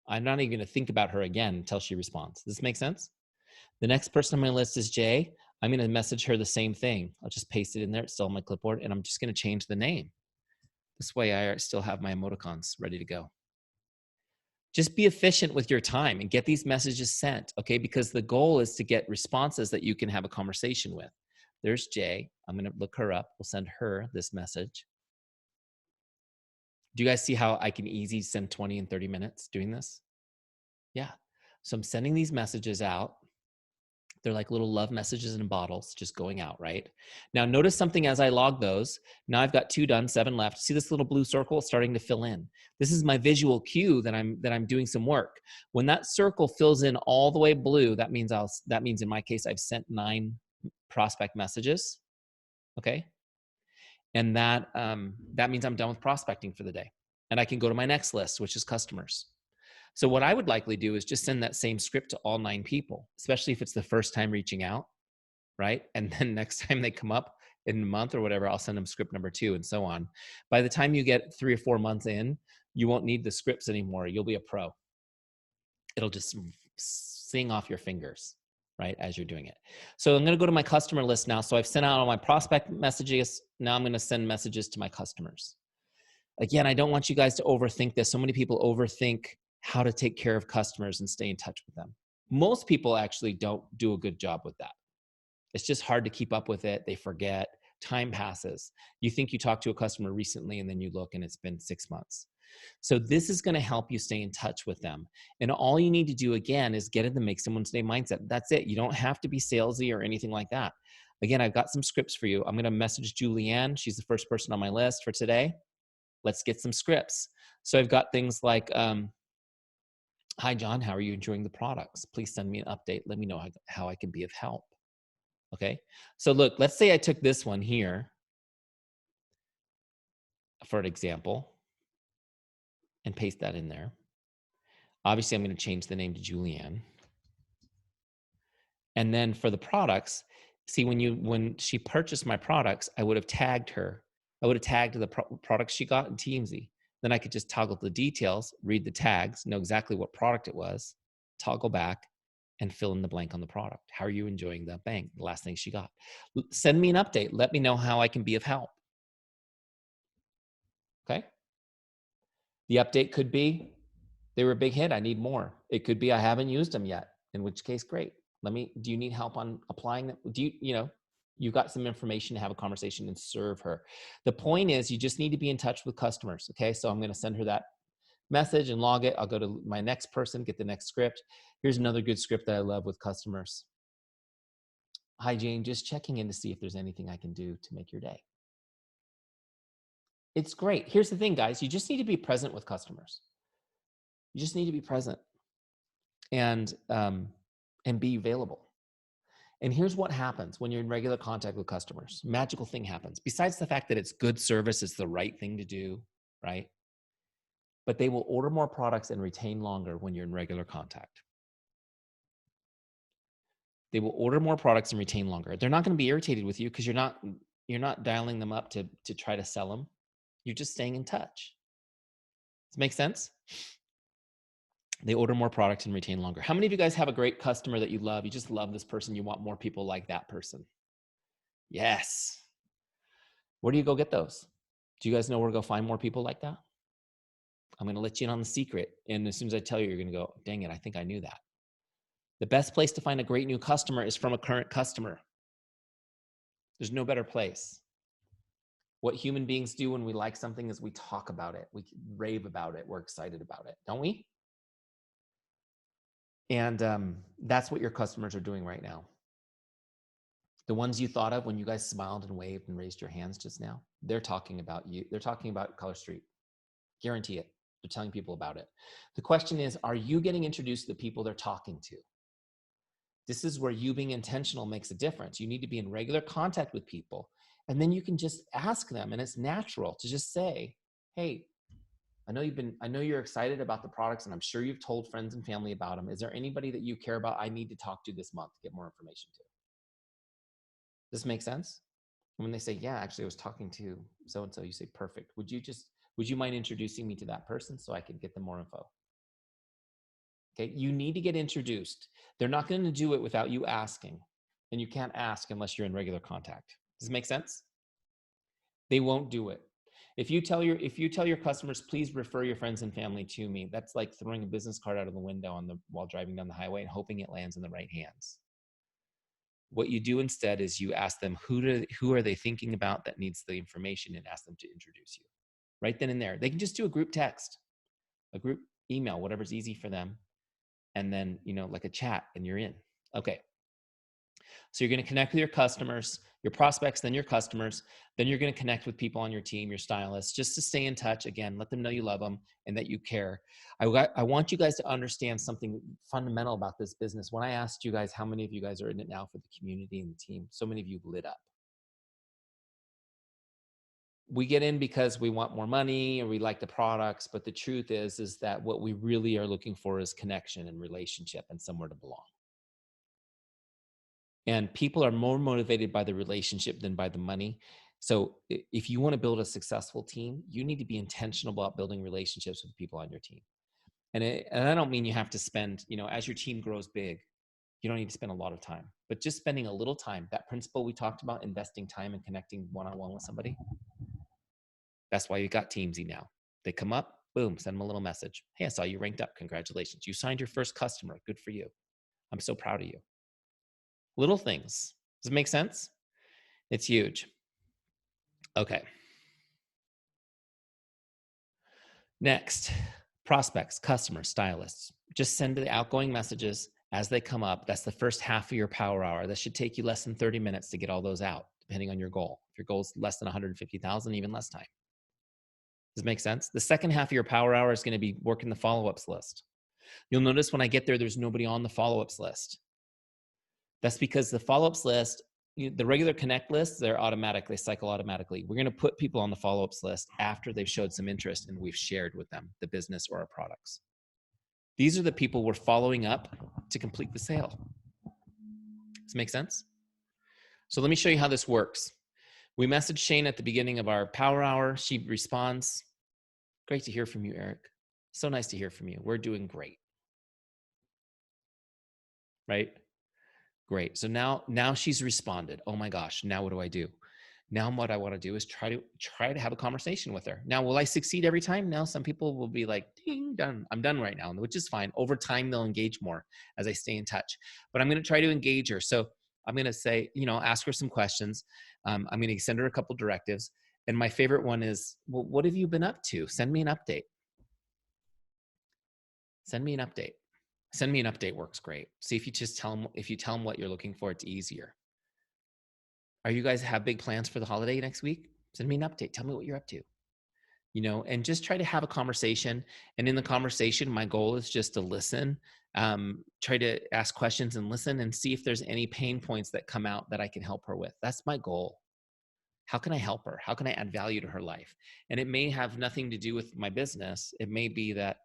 Speaker 2: I'm not even going to think about her again until she responds. Does this make sense? The next person on my list is Jay. I'm going to message her the same thing. I'll just paste it in there. It's still on my clipboard, and I'm just going to change the name. This way I still have my emoticons ready to go. Just be efficient with your time and get these messages sent, okay? Because the goal is to get responses that you can have a conversation with. There's Jay. I'm going to look her up. We'll send her this message. Do you guys see how I can easily send 20 and 30 minutes doing this? Yeah. So I'm sending these messages out. They're like little love messages in bottles just going out, right? Now notice something as I log those. Now I've got 2 done, 7 left. See this little blue circle starting to fill in? This is my visual cue that I'm doing some work. When that circle fills in all the way blue, that means in my case I've sent 9 prospect messages. Okay? And that means I'm done with prospecting for the day. And I can go to my next list, which is customers. So what I would likely do is just send that same script to all 9 people, especially if it's the first time reaching out, right? And then next time they come up in a month or whatever, I'll send them script number 2 and so on. By the time you get 3 or 4 months in, you won't need the scripts anymore. You'll be a pro. It'll just sing off your fingers, right, as you're doing it. So I'm going to go to my customer list now. So I've sent out all my prospect messages. Now I'm going to send messages to my customers. Again, I don't want you guys to overthink this. So many people overthink how to take care of customers and stay in touch with them. Most people actually don't do a good job with that. It's just hard to keep up with it. They forget. Time passes. You think you talked to a customer recently and then you look and it's been 6 months. So this is going to help you stay in touch with them. And all you need to do again is get in the make someone's day mindset. That's it. You don't have to be salesy or anything like that. Again, I've got some scripts for you. I'm going to message Julianne. She's the first person on my list for today. Let's get some scripts. So I've got things like, hi, John, how are you enjoying the products? Please send me an update. Let me know how I can be of help. Okay. So look, let's say I took this one here for an example and paste that in there. Obviously, I'm going to change the name to Julianne. And then for the products, see, when she purchased my products, I would have tagged her. I would have tagged the products she got in Teamzy. Then I could just toggle the details, read the tags, know exactly what product it was, toggle back, and fill in the blank on the product. How are you enjoying the bang? The last thing she got. Send me an update. Let me know how I can be of help. Okay? The update could be, they were a big hit. I need more. It could be, I haven't used them yet, in which case, great. Do you need help on applying them? You've got some information to have a conversation and serve her. The point is you just need to be in touch with customers. Okay. So I'm going to send her that message and log it. I'll go to my next person, get the next script. Here's another good script that I love with customers. Hi, Jane, just checking in to see if there's anything I can do to make your day. It's great. Here's the thing, guys. You just need to be present with customers. You just need to be present and be available. And here's what happens when you're in regular contact with customers. Magical thing happens. Besides the fact that it's good service, it's the right thing to do, right? But they will order more products and retain longer when you're in regular contact. They will order more products and retain longer. They're not going to be irritated with you because you're not dialing them up to try to sell them. You're just staying in touch. Does it make sense? They order more products and retain longer. How many of you guys have a great customer that you love? You just love this person. You want more people like that person. Yes. Where do you go get those? Do you guys know where to go find more people like that? I'm going to let you in on the secret. And as soon as I tell you, you're going to go, dang it, I think I knew that. The best place to find a great new customer is from a current customer. There's no better place. What human beings do when we like something is we talk about it. We rave about it. We're excited about it, don't we? And that's what your customers are doing right now. The ones you thought of when you guys smiled and waved and raised your hands just now, they're talking about you. They're talking about Colorstreet. Guarantee it. They're telling people about it. The question is, are you getting introduced to the people they're talking to? This is where you being intentional makes a difference. You need to be in regular contact with people. And then you can just ask them, and it's natural to just say, hey, I know you're excited about the products, and I'm sure you've told friends and family about them. Is there anybody that you care about I need to talk to this month to get more information to? Does this make sense? And when they say, yeah, actually I was talking to so-and-so, you say, perfect. Would you mind introducing me to that person so I can get them more info? Okay, you need to get introduced. They're not going to do it without you asking. And you can't ask unless you're in regular contact. Does it make sense? They won't do it. If you tell your customers, please refer your friends and family to me, that's like throwing a business card out of the window while driving down the highway and hoping it lands in the right hands. What you do instead is you ask them, who are they thinking about that needs the information, and ask them to introduce you. Right then and there. They can just do a group text, a group email, whatever's easy for them. And then, like a chat, and you're in. Okay. So you're going to connect with your customers, your prospects, then your customers. Then you're going to connect with people on your team, your stylists, just to stay in touch. Again, let them know you love them and that you care. I want you guys to understand something fundamental about this business. When I asked you guys, how many of you guys are in it now for the community and the team? So many of you lit up. We get in because we want more money or we like the products, but the truth is that what we really are looking for is connection and relationship and somewhere to belong. And people are more motivated by the relationship than by the money. So if you want to build a successful team, you need to be intentional about building relationships with people on your team. And I don't mean you have to spend, as your team grows big, you don't need to spend a lot of time, but just spending a little time, that principle we talked about, investing time and connecting one-on-one with somebody. That's why you got Teamzy now. They come up, boom, send them a little message. Hey, I saw you ranked up. Congratulations. You signed your first customer. Good for you. I'm so proud of you. Little things. Does it make sense? It's huge. Okay. Next, prospects, customers, stylists. Just send the outgoing messages as they come up. That's the first half of your power hour. That should take you less than 30 minutes to get all those out, depending on your goal. If your goal is less than 150,000, even less time. Does it make sense? The second half of your power hour is going to be working the follow-ups list. You'll notice when I get there's nobody on the follow-ups list. That's because the follow-ups list, the regular connect lists, they're automatic. They cycle automatically. We're going to put people on the follow-ups list after they've showed some interest and we've shared with them the business or our products. These are the people we're following up to complete the sale. Does this make sense? So let me show you how this works. We message Shanah at the beginning of our power hour. She responds, great to hear from you, Eric. So nice to hear from you. We're doing great. Right? Great. So now she's responded. Oh my gosh. Now what do I do? Now what I want to do is try to have a conversation with her. Now, will I succeed every time? No, some people will be like, ding, done. I'm done right now, which is fine. Over time, they'll engage more as I stay in touch. But I'm going to try to engage her. So I'm going to say, ask her some questions. I'm going to send her a couple directives. And my favorite one is, well, what have you been up to? Send me an update. Send me an update. Send me an update works great. See, if you tell them what you're looking for, it's easier. Are you guys have big plans for the holiday next week? Send me an update. Tell me what you're up to. And just try to have a conversation. And in the conversation, my goal is just to listen, try to ask questions and listen and see if there's any pain points that come out that I can help her with. That's my goal. How can I help her? How can I add value to her life? And it may have nothing to do with my business. It may be that,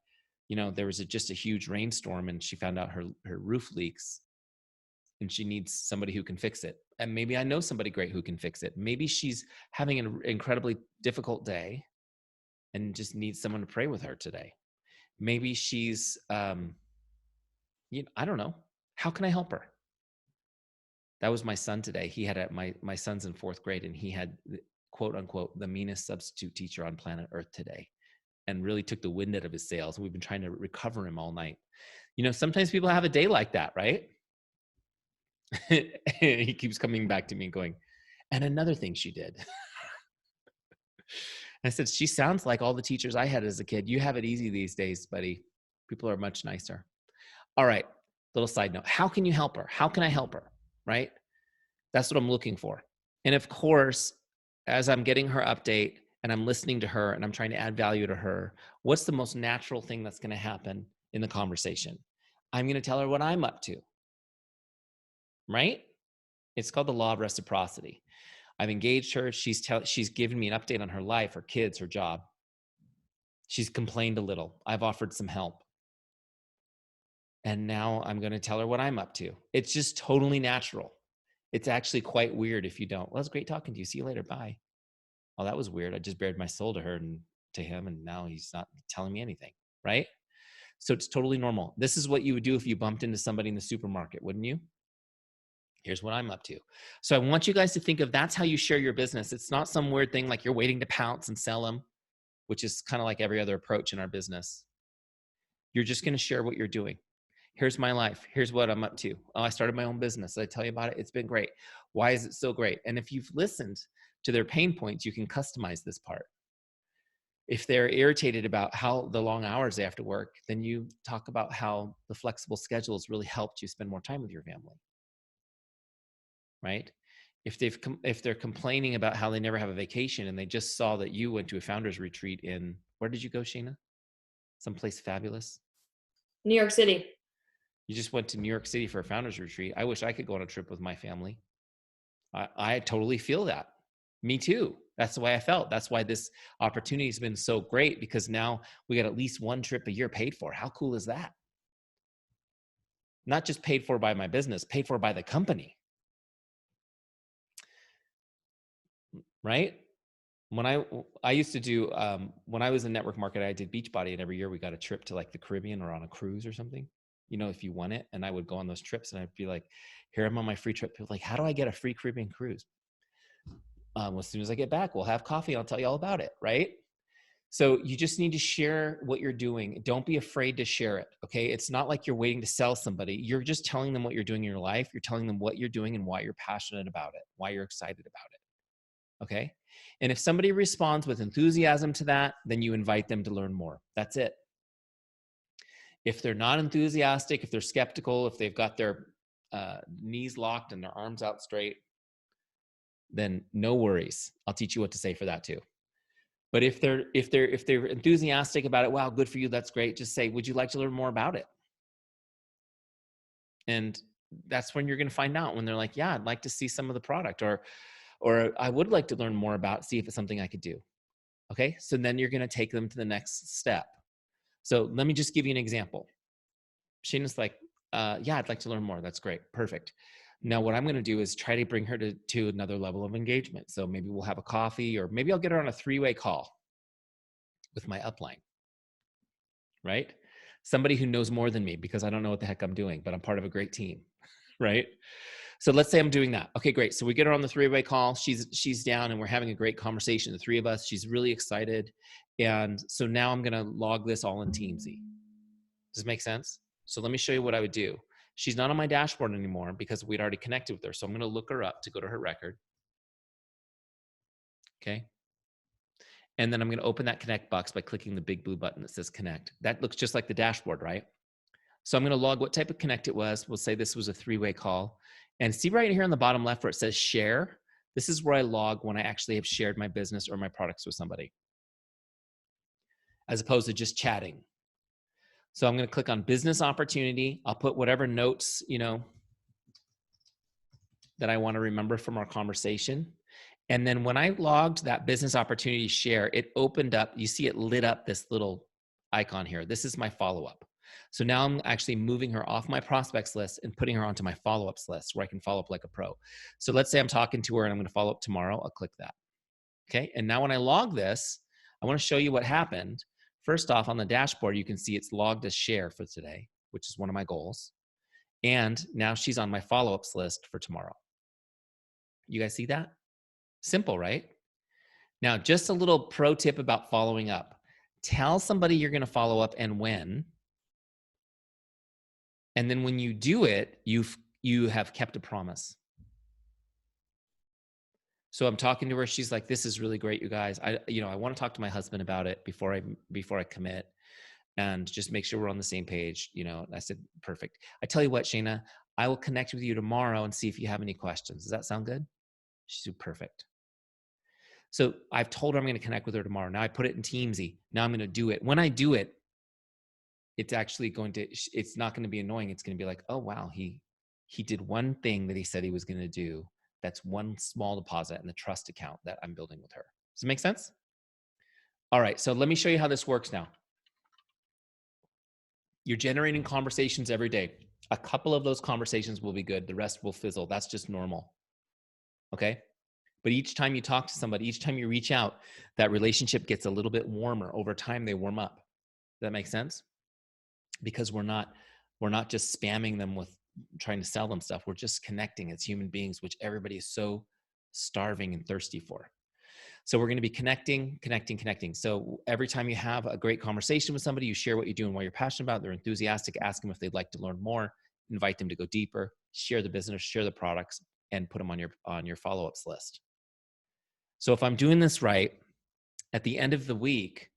Speaker 2: there was just a huge rainstorm and she found out her roof leaks and she needs somebody who can fix it. And maybe I know somebody great who can fix it. Maybe she's having an incredibly difficult day and just needs someone to pray with her today. Maybe she's, I don't know. How can I help her? That was my son today. He had my son's in 4th grade and he had, quote unquote, the meanest substitute teacher on planet Earth today. and really took the wind out of his sails. We've been trying to recover him all night. You know, sometimes people have a day like that, right? He keeps coming back to me and going, and another thing she did. I said, she sounds like all the teachers I had as a kid. You have it easy these days, buddy. People are much nicer. All right, little side note. How can you help her? How can I help her? Right? That's what I'm looking for. And of course, as I'm getting her update and I'm listening to her and I'm trying to add value to her, what's the most natural thing that's going to happen in the conversation? I'm going to tell her what I'm up to. Right? It's called the Law of Reciprocity. I've engaged her. She's given me an update on her life, her kids, her job. She's complained a little. I've offered some help. And now I'm going to tell her what I'm up to. It's just totally natural. It's actually quite weird if you don't. Well, it's great talking to you. See you later. Bye. Oh, that was weird. I just bared my soul to her and to him, and now he's not telling me anything, right? So it's totally normal. This is what you would do if you bumped into somebody in the supermarket, wouldn't you? Here's what I'm up to. So I want you guys to think of that's how you share your business. It's not some weird thing like you're waiting to pounce and sell them, which is kind of like every other approach in our business. You're just going to share what you're doing. Here's my life. Here's what I'm up to. Oh, I started my own business. Did I tell you about it? It's been great. Why is it so great? And if you've listened to their pain points, you can customize this part. If they're irritated about how the long hours they have to work, then you talk about how the flexible schedules really helped you spend more time with your family. Right? If they're complaining about how they never have a vacation and they just saw that you went to a founders retreat in, where did you go, Shanah? Someplace fabulous?
Speaker 1: New York City.
Speaker 2: You just went to New York City for a founders retreat. I wish I could go on a trip with my family. I totally feel that. Me too. That's the way I felt. That's why this opportunity has been so great, because now we got at least one trip a year paid for. How cool is that? Not just paid for by my business, paid for by the company. Right? When I used to do, when I was in network marketing, I did Beachbody, and every year we got a trip to like the Caribbean or on a cruise or something, you know, if you won it. And I would go on those trips and I'd be like, here I'm on my free trip. People like, how do I get a free Caribbean cruise? As soon as I get back, we'll have coffee. I'll tell you all about it. Right? So you just need to share what you're doing. Don't be afraid to share it. Okay. It's not like you're waiting to sell somebody. You're just telling them what you're doing in your life. You're telling them what you're doing and why you're passionate about it, why you're excited about it. Okay. And if somebody responds with enthusiasm to that, then you invite them to learn more. That's it. If they're not enthusiastic, if they're skeptical, if they've got their knees locked and their arms out straight, then no worries. I'll teach you what to say for that too. But if they're enthusiastic about it, wow, good for you, that's great. Just say, would you like to learn more about it? And that's when you're going to find out, when they're like, yeah, I'd like to see some of the product, or I would like to learn more about, see if it's something I could do. Okay. So then you're going to take them to the next step. So let me just give you an example. Shannah's like, yeah, I'd like to learn more. That's great. Perfect. Now what I'm going to do is try to bring her to another level of engagement. So maybe we'll have a coffee, or maybe I'll get her on a 3-way call with my upline, right? Somebody who knows more than me, because I don't know what the heck I'm doing, but I'm part of a great team, right? So let's say I'm doing that. Okay, great. So we get her on the 3-way call. She's down and we're having a great conversation, the three of us. She's really excited. And so now I'm going to log this all in Teamzy. Does it make sense? So let me show you what I would do. She's not on my dashboard anymore because we'd already connected with her. So I'm going to look her up to go to her record. Okay. And then I'm going to open that connect box by clicking the big blue button that says connect. That looks just like the dashboard, right? So I'm going to log what type of connect it was. We'll say this was a 3-way call. And see right here on the bottom left where it says share. This is where I log when I actually have shared my business or my products with somebody, as opposed to just chatting. So I'm going to click on business opportunity. I'll put whatever notes, that I want to remember from our conversation. And then when I logged that business opportunity share, it opened up, you see it lit up this little icon here. This is my follow-up. So now I'm actually moving her off my prospects list and putting her onto my follow-ups list where I can follow up like a pro. So let's say I'm talking to her and I'm going to follow up tomorrow. I'll click that. Okay. And now when I log this, I want to show you what happened. First off, on the dashboard, you can see it's logged as share for today, which is one of my goals. And now she's on my follow-ups list for tomorrow. You guys see that? Simple, right? Now, just a little pro tip about following up. Tell somebody you're going to follow up and when. And then when you do it, you have kept a promise. So I'm talking to her. She's like, this is really great, you guys. I want to talk to my husband about it before I commit and just make sure we're on the same page. I said, perfect. I tell you what, Shanah, I will connect with you tomorrow and see if you have any questions. Does that sound good? She said, perfect. So I've told her I'm going to connect with her tomorrow. Now I put it in Teamzy. Now I'm going to do it. When I do it, it's not going to be annoying. It's going to be like, oh, wow, he did one thing that he said he was going to do. That's one small deposit in the trust account that I'm building with her. Does it make sense? All right, so let me show you how this works now. You're generating conversations every day. A couple of those conversations will be good. The rest will fizzle. That's just normal. Okay? But each time you talk to somebody, each time you reach out, that relationship gets a little bit warmer. Over time, they warm up. Does that make sense? Because we're not just spamming them with trying to sell them stuff. We're just connecting as human beings, which everybody is so starving and thirsty for. So we're going to be connecting. So every time you have a great conversation with somebody, you share what you do and what you're passionate about. They're enthusiastic. Ask them if they'd like to learn more. Invite them to go deeper. Share the business, share the products, and put them on your follow-ups list. So if I'm doing this right, at the end of the week,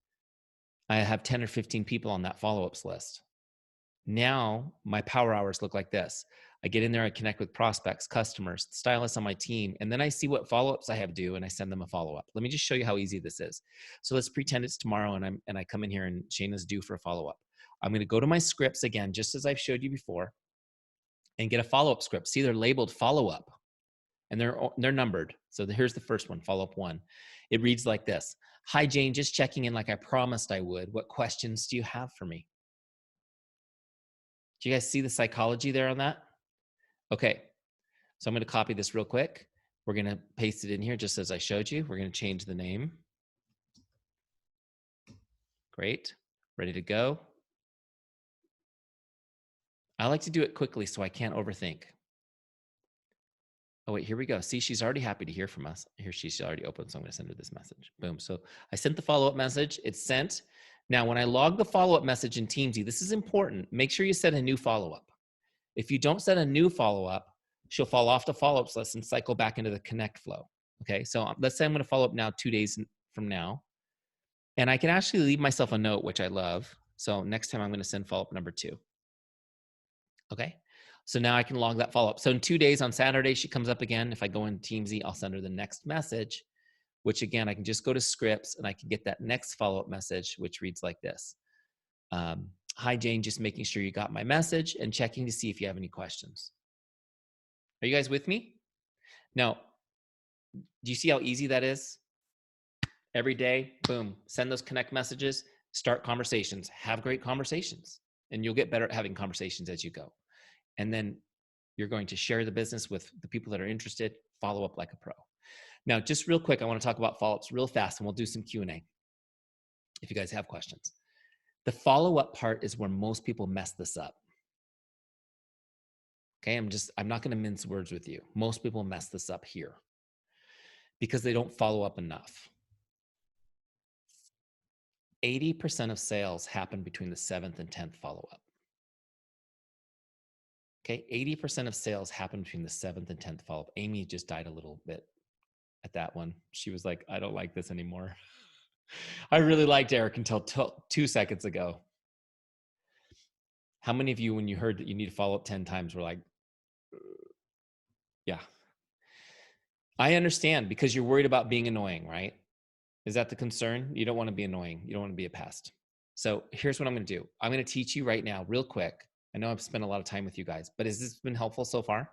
Speaker 2: I have 10 or 15 people on that follow-ups list. Now my power hours look like this. I get in there, I connect with prospects, customers, stylists on my team, and then I see what follow-ups I have due and I send them a follow-up. Let me just show you how easy this is. So let's pretend it's tomorrow and I come in here and Shanah's due for a follow-up. I'm going to go to my scripts again, just as I've showed you before, and get a follow-up script. See, they're labeled follow-up and they're numbered. So here's the first one, follow-up 1. It reads like this. Hi, Jane, just checking in like I promised I would. What questions do you have for me? Do you guys see the psychology there on that? Okay, so I'm going to copy this real quick. We're going to paste it in here just as I showed you. We're going to change the name. Great, ready to go. I like to do it quickly so I can't overthink. Oh, wait, here we go. See, she's already happy to hear from us. Here, she's already opened, so I'm going to send her this message. Boom. So I sent the follow-up message. It's sent. Now, when I log the follow-up message in Teamzy, this is important. Make sure you set a new follow-up. If you don't set a new follow-up, she'll fall off the follow-ups list and cycle back into the connect flow. Okay, so let's say I'm going to follow up now 2 days from now. And I can actually leave myself a note, which I love. So next time I'm going to send follow-up number 2. Okay, so now I can log that follow-up. So in 2 days on Saturday, she comes up again. If I go in Teamzy, I'll send her the next message, which again, I can just go to scripts and I can get that next follow-up message, which reads like this. Hi, Jane, just making sure you got my message and checking to see if you have any questions. Are you guys with me? Now, do you see how easy that is? Every day, boom, send those connect messages, start conversations, have great conversations, and you'll get better at having conversations as you go. And then you're going to share the business with the people that are interested, follow up like a pro. Now, just real quick, I want to talk about follow-ups real fast, and we'll do some Q&A if you guys have questions. The follow-up part is where most people mess this up. Okay, I'm not going to mince words with you. Most people mess this up here because they don't follow up enough. 80% of sales happen between the 7th and 10th follow-up. Okay, 80% of sales happen between the 7th and 10th follow-up. Amy just died a little bit at that one. She was like, I don't like this anymore. I really liked Eric until 2 seconds ago. How many of you, when you heard that you need to follow up 10 times, were like, yeah. I understand because you're worried about being annoying, right? Is that the concern? You don't want to be annoying. You don't want to be a pest. So here's what I'm going to do. I'm going to teach you right now real quick. I know I've spent a lot of time with you guys, but has this been helpful so far?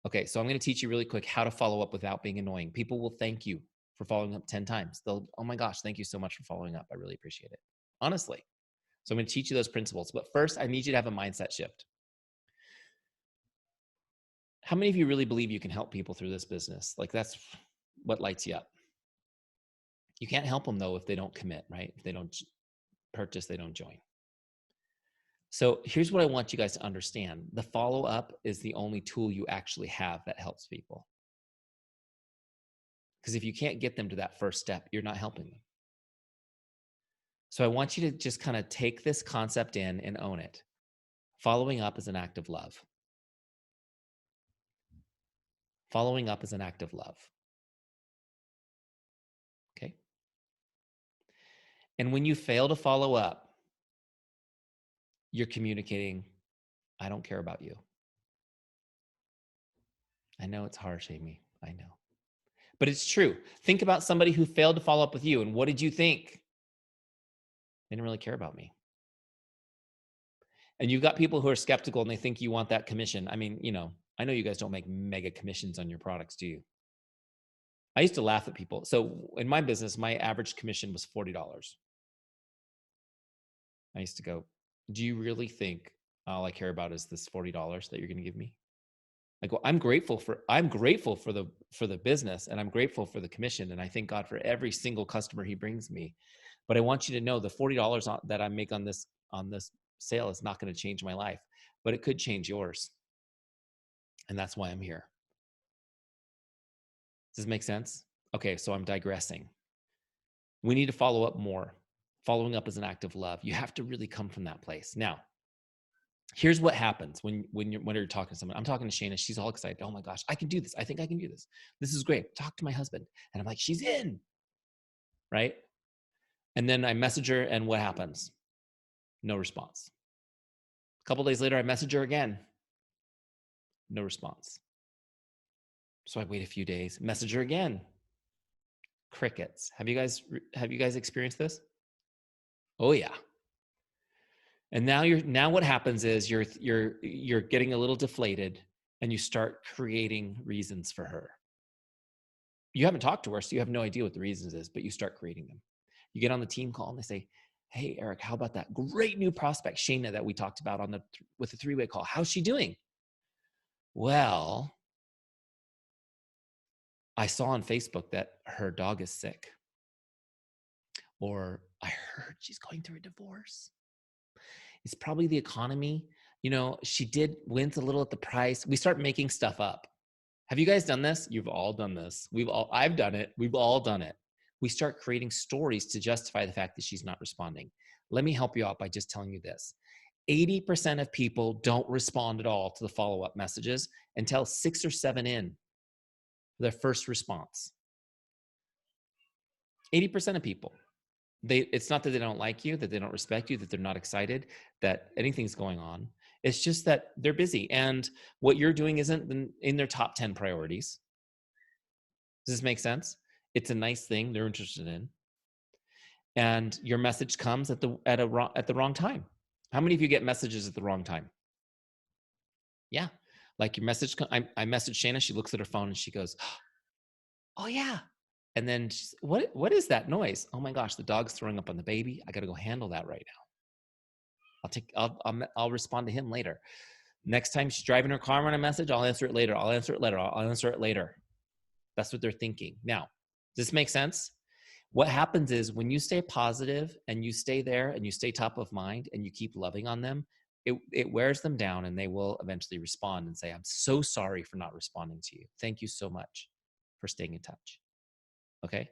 Speaker 2: Okay, so I'm going to teach you really quick how to follow up without being annoying. People will thank you for following up 10 times. They'll, oh my gosh, thank you so much for following up. I really appreciate it. Honestly. So I'm going to teach you those principles. But first, I need you to have a mindset shift. How many of you really believe you can help people through this business? Like that's what lights you up. You can't help them though if they don't commit, right? If they don't purchase, they don't join. So here's what I want you guys to understand. The follow-up is the only tool you actually have that helps people. Because if you can't get them to that first step, you're not helping them. So I want you to just kind of take this concept in and own it. Following up is an act of love. Following up is an act of love. Okay. And when you fail to follow up, you're communicating, I don't care about you. I know it's harsh, Amy. I know. But it's true. Think about somebody who failed to follow up with you. And what did you think? They didn't really care about me. And you've got people who are skeptical and they think you want that commission. I mean, I know you guys don't make mega commissions on your products, do you? I used to laugh at people. So in my business, my average commission was $40. I used to go, do you really think all I care about is this $40 that you're going to give me? I go, I'm grateful for the business, and I'm grateful for the commission, and I thank God for every single customer he brings me. But I want you to know the $40 that I make on this sale is not going to change my life, but it could change yours. And that's why I'm here. Does this make sense? Okay, so I'm digressing. We need to follow up more. Following up is an act of love. You have to really come from that place. Now, here's what happens when you're talking to someone. I'm talking to Shanah. She's all excited. Oh my gosh, I can do this. I think I can do this. This is great. Talk to my husband. And I'm like, she's in. Right? And then I message her, and what happens? No response. A couple days later, I message her again. No response. So I wait a few days, message her again. Crickets. Have you guys experienced this? Oh yeah. And now what happens is you're getting a little deflated, and you start creating reasons for her. You haven't talked to her, so you have no idea what the reasons is, but you start creating them. You get on the team call and they say, hey, Eric, how about that great new prospect, Shanah, that we talked about with the 3-way call? How's she doing? Well, I saw on Facebook that her dog is sick. Or I heard she's going through a divorce. It's probably the economy. She did wince a little at the price. We start making stuff up. Have you guys done this? You've all done this. I've done it. We've all done it. We start creating stories to justify the fact that she's not responding. Let me help you out by just telling you this. 80% of people don't respond at all to the follow-up messages until 6 or 7 in their first response. 80% of people. It's not that they don't like you, that they don't respect you, that they're not excited, that anything's going on. It's just that they're busy, and what you're doing isn't in their top 10 priorities. Does this make sense? It's a nice thing they're interested in, and your message comes at the wrong time. How many of you get messages at the wrong time? Yeah, like your message. I messaged Shanah. She looks at her phone and she goes, "Oh yeah." And then what is that noise? Oh my gosh, the dog's throwing up on the baby. I got to go handle that right now. I'll respond to him later. Next time she's driving her car on a message, I'll answer it later. I'll answer it later. That's what they're thinking. Now, does this make sense? What happens is when you stay positive and you stay there and you stay top of mind and you keep loving on them, it wears them down, and they will eventually respond and say, I'm so sorry for not responding to you. Thank you so much for staying in touch. Okay.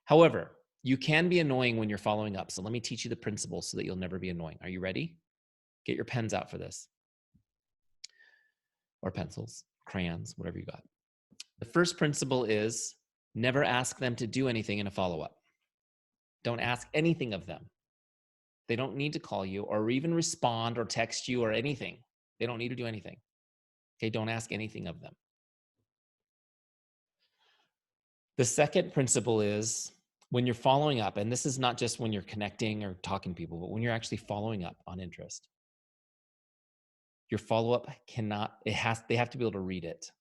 Speaker 2: However, you can be annoying when you're following up. So let me teach you the principles so that you'll never be annoying. Are you ready? Get your pens out for this. Or pencils, crayons, whatever you got. The first principle is never ask them to do anything in a follow-up. Don't ask anything of them. They don't need to call you or even respond or text you or anything. They don't need to do anything. Okay, don't ask anything of them. The second principle is when you're following up, and this is not just when you're connecting or talking to people, but when you're actually following up on interest, your follow-up they have to be able to read it. It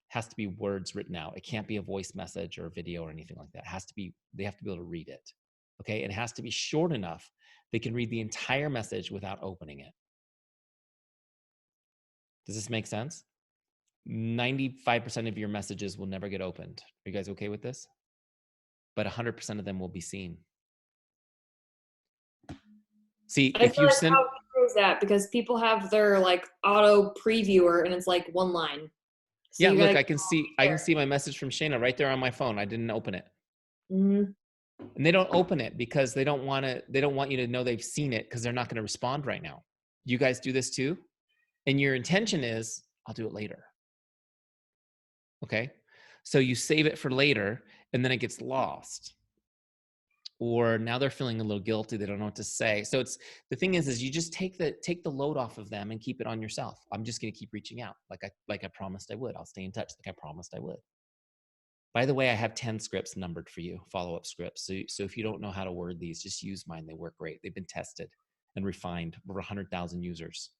Speaker 2: has to be words written out. It can't be a voice message or a video or anything like that. They have to be able to read it. Okay, it has to be short enough they can read the entire message without opening it. Does this make sense? 95% of your messages will never get opened. Are you guys okay with this? But 100% of them will be seen. See, if you send,
Speaker 1: how true is that? Because people have their auto previewer, and it's one line.
Speaker 2: So yeah, look, I can see my message from Shanah right there on my phone. I didn't open it.
Speaker 1: Mm-hmm.
Speaker 2: And they don't open it because they don't want you to know they've seen it because they're not going to respond right now. You guys do this too? And your intention is, I'll do it later. Okay? So you save it for later and then it gets lost. Or now they're feeling a little guilty. They don't know what to say. So it's the thing is you just take the load off of them and keep it on yourself. I'm just going to keep reaching out like I promised I would. I'll stay in touch like I promised I would. By the way, I have 10 scripts numbered for you, follow-up scripts. So if you don't know how to word these, just use mine. They work great. They've been tested and refined over 100,000 users.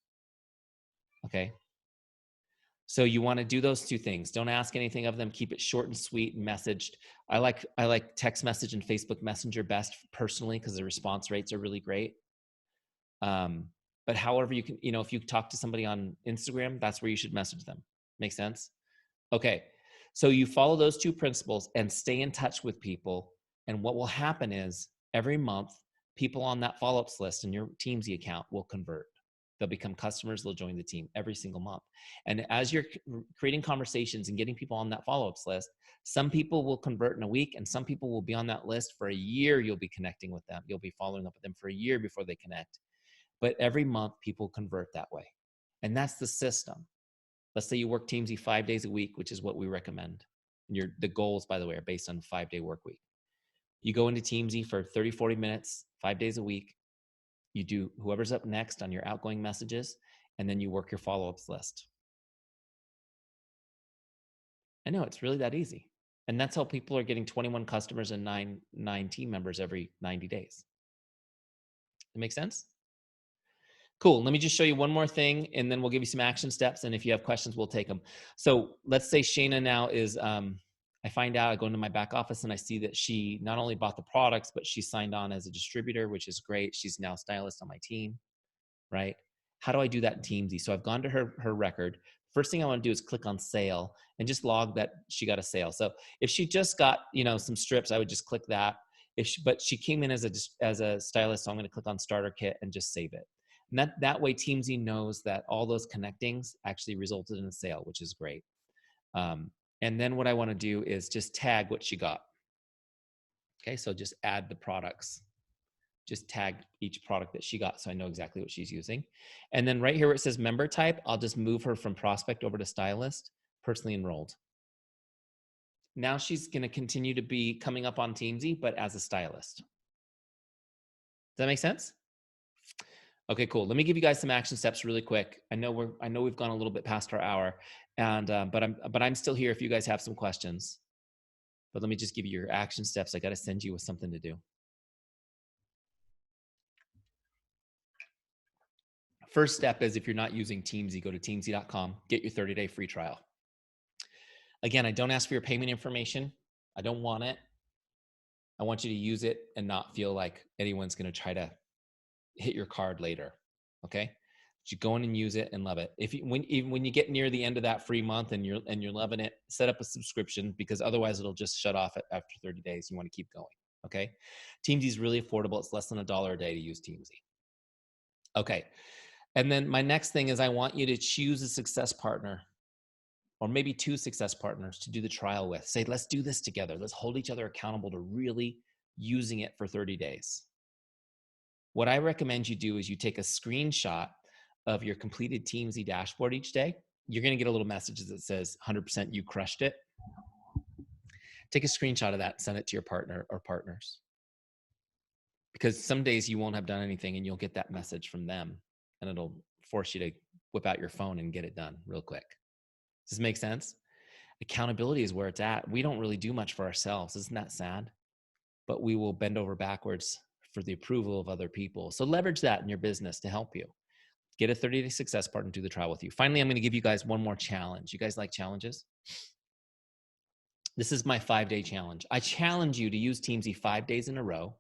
Speaker 2: Okay. So you want to do those two things. Don't ask anything of them. Keep it short and sweet and messaged. I like text message and Facebook Messenger best personally because the response rates are really great. But however you can, if you talk to somebody on Instagram, that's where you should message them. Make sense? Okay. So you follow those two principles and stay in touch with people. And what will happen is every month, people on that follow-ups list in your Teamzy account will convert. They'll become customers. They'll join the team every single month. And as you're creating conversations and getting people on that follow-ups list, some people will convert in a week and some people will be on that list for a year. You'll be connecting with them. You'll be following up with them for a year before they connect. But every month people convert that way. And that's the system. Let's say you work Teamzy 5 days a week, which is what we recommend. And the goals, by the way, are based on a 5-day work week. You go into Teamzy for 30, 40 minutes, 5 days a week. You do whoever's up next on your outgoing messages, and then you work your follow-ups list. I know, it's really that easy. And that's how people are getting 21 customers and nine team members every 90 days. That make sense? Cool. Let me just show you one more thing, and then we'll give you some action steps. And if you have questions, we'll take them. So let's say Shanah now is, I find out, I go into my back office and I see that she not only bought the products, but she signed on as a distributor, which is great. She's now a stylist on my team, right? How do I do that in Teamzy? So I've gone to her record. First thing I want to do is click on sale and just log that she got a sale. So if she just got, some strips, I would just click that. But she came in as a stylist, so I'm going to click on starter kit and just save it. And that way Teamzy knows that all those connectings actually resulted in a sale, which is great. And then what I want to do is just tag what she got. Okay, so just add the products. Just tag each product that she got so I know exactly what she's using. And then right here where it says member type, I'll just move her from prospect over to stylist, personally enrolled. Now she's going to continue to be coming up on Teamzy, but as a stylist. Does that make sense? Okay, cool. Let me give you guys some action steps really quick. I know we've gone a little bit past our hour, and but I'm still here if you guys have some questions. But let me just give you your action steps. I got to send you with something to do. First step is if you're not using Teamzy, go to teamzy.com, get your 30-day free trial. Again, I don't ask for your payment information. I don't want it. I want you to use it and not feel like anyone's going to try to hit your card later. Okay? But you go in and use it and love it. When you get near the end of that free month and you're loving it, set up a subscription because otherwise it'll just shut off after 30 days. You want to keep going. Okay? Teamzy is really affordable. It's less than $1 a day to use Teamzy. Okay. And then my next thing is I want you to choose a success partner or maybe 2 success partners to do the trial with. Say, let's do this together. Let's hold each other accountable to really using it for 30 days. What I recommend you do is you take a screenshot of your completed Teamzy dashboard each day. You're going to get a little message that says 100% you crushed it. Take a screenshot of that and send it to your partner or partners. Because some days you won't have done anything and you'll get that message from them and it'll force you to whip out your phone and get it done real quick. Does this make sense? Accountability is where it's at. We don't really do much for ourselves. Isn't that sad? But we will bend over backwards for the approval of other people. So leverage that in your business to help you. Get a 30-day success partner, do the trial with you. Finally, I'm going to give you guys one more challenge. You guys like challenges? This is my 5-day challenge. I challenge you to use Teamzy 5 days in a row.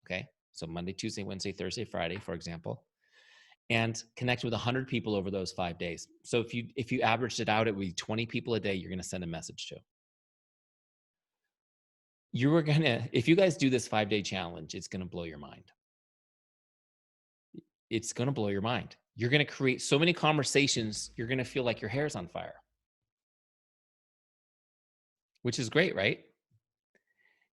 Speaker 2: Okay. So Monday, Tuesday, Wednesday, Thursday, Friday, for example, and connect with 100 people over those 5 days. So if you averaged it out, it would be 20 people a day you're going to send a message to. If you guys do this 5-day challenge, it's going to blow your mind. It's going to blow your mind. You're going to create so many conversations, you're going to feel like your hair's on fire. Which is great, right?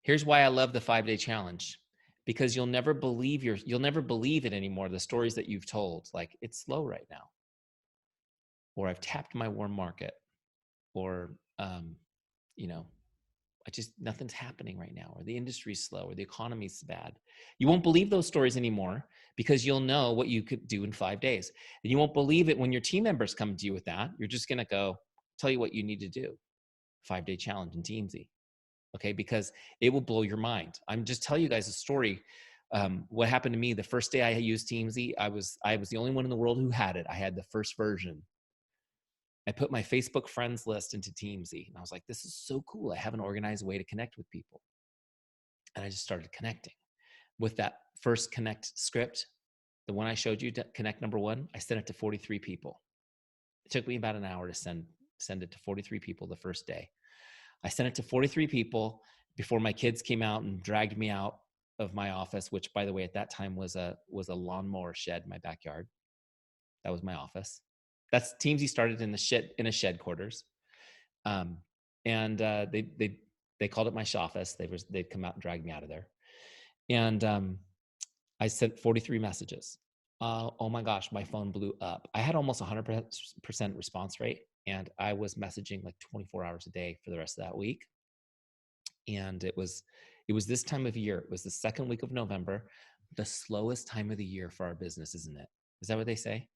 Speaker 2: Here's why I love the 5-day challenge, because you'll never believe it anymore. The stories that you've told, like it's slow right now, or I've tapped my warm market, or, nothing's happening right now, or the industry's slow, or the economy's bad. You won't believe those stories anymore because you'll know what you could do in 5 days. And you won't believe it when your team members come to you with that. You're just going to go tell you what you need to do. 5-day challenge in Teamzy. Okay. Because it will blow your mind. I'm just telling you guys a story. What happened to me the first day I used Teamzy, I was the only one in the world who had it. I had the first version. I put my Facebook friends list into Teamzy, and I was like, this is so cool. I have an organized way to connect with people. And I just started connecting. With that first connect script, the one I showed you, connect number 1, I sent it to 43 people. It took me about an hour to send it to 43 people the first day. I sent it to 43 people before my kids came out and dragged me out of my office, which, by the way, at that time was a lawnmower shed in my backyard. That was my office. That's Teamzy started in a shed quarters, and they called it my office. They'd come out and drag me out of there, and I sent 43 messages. Oh my gosh, my phone blew up. I had almost 100% response rate, and I was messaging like 24 hours a day for the rest of that week. And it was this time of year. It was the second week of November, the slowest time of the year for our business, isn't it? Is that what they say?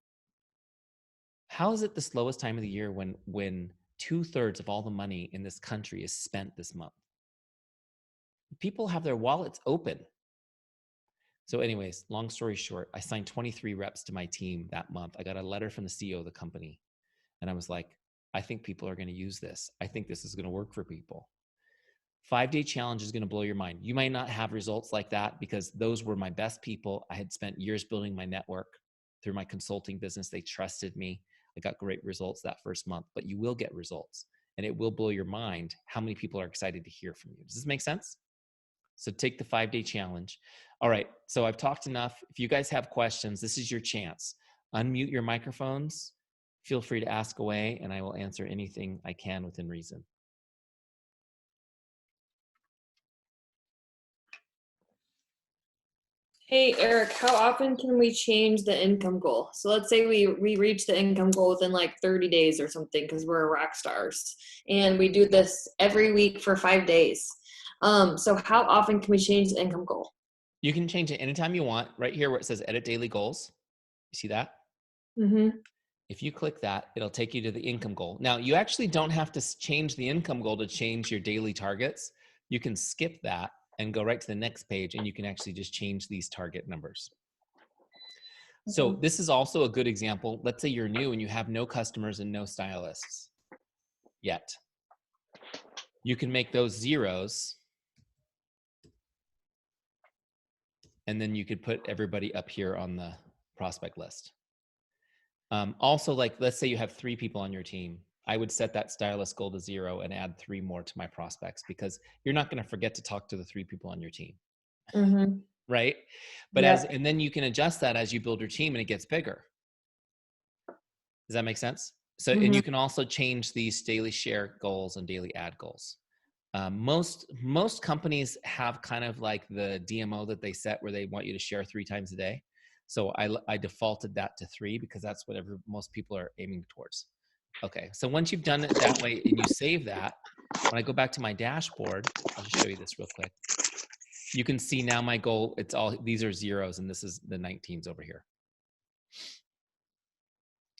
Speaker 2: How is it the slowest time of the year when 2/3 of all the money in this country is spent this month? People have their wallets open. So anyways, long story short, I signed 23 reps to my team that month. I got a letter from the CEO of the company, and I was like, I think people are going to use this. I think this is going to work for people. 5-day challenge is going to blow your mind. You might not have results like that because those were my best people. I had spent years building my network through my consulting business. They trusted me. I got great results that first month, but you will get results, and it will blow your mind how many people are excited to hear from you. Does this make sense? So take the 5-day challenge. All right. So I've talked enough. If you guys have questions, this is your chance. Unmute your microphones. Feel free to ask away, and I will answer anything I can within reason.
Speaker 1: Hey, Eric, how often can we change the income goal? So let's say we reach the income goal within like 30 days or something because we're rock stars. And we do this every week for 5 days. So how often can we change the income goal?
Speaker 2: You can change it anytime you want. Right here where it says edit daily goals. You see that?
Speaker 1: Mm-hmm.
Speaker 2: If you click that, it'll take you to the income goal. Now, you actually don't have to change the income goal to change your daily targets. You can skip that and go right to the next page, and you can actually just change these target numbers. So this is also a good example. Let's say you're new and you have no customers and no stylists yet. You can make those zeros, and then you could put everybody up here on the prospect list. Also, like, let's say you have 3 people on your team. I would set that stylist goal to 0 and add 3 more to my prospects, because you're not going to forget to talk to the 3 people on your team.
Speaker 1: Mm-hmm.
Speaker 2: Right? But
Speaker 1: Yep.
Speaker 2: and then you can adjust that as you build your team and it gets bigger. Does that make sense? So, and you can also change these daily share goals and daily ad goals. Most companies have kind of like the DMO that they set where they want you to share 3 times a day. So I defaulted that to 3 because that's what most people are aiming towards. Okay, so once you've done it that way and you save that, when I go back to my dashboard, I'll just show you this real quick. You can see now my goal, these are zeros and this is the 19s over here.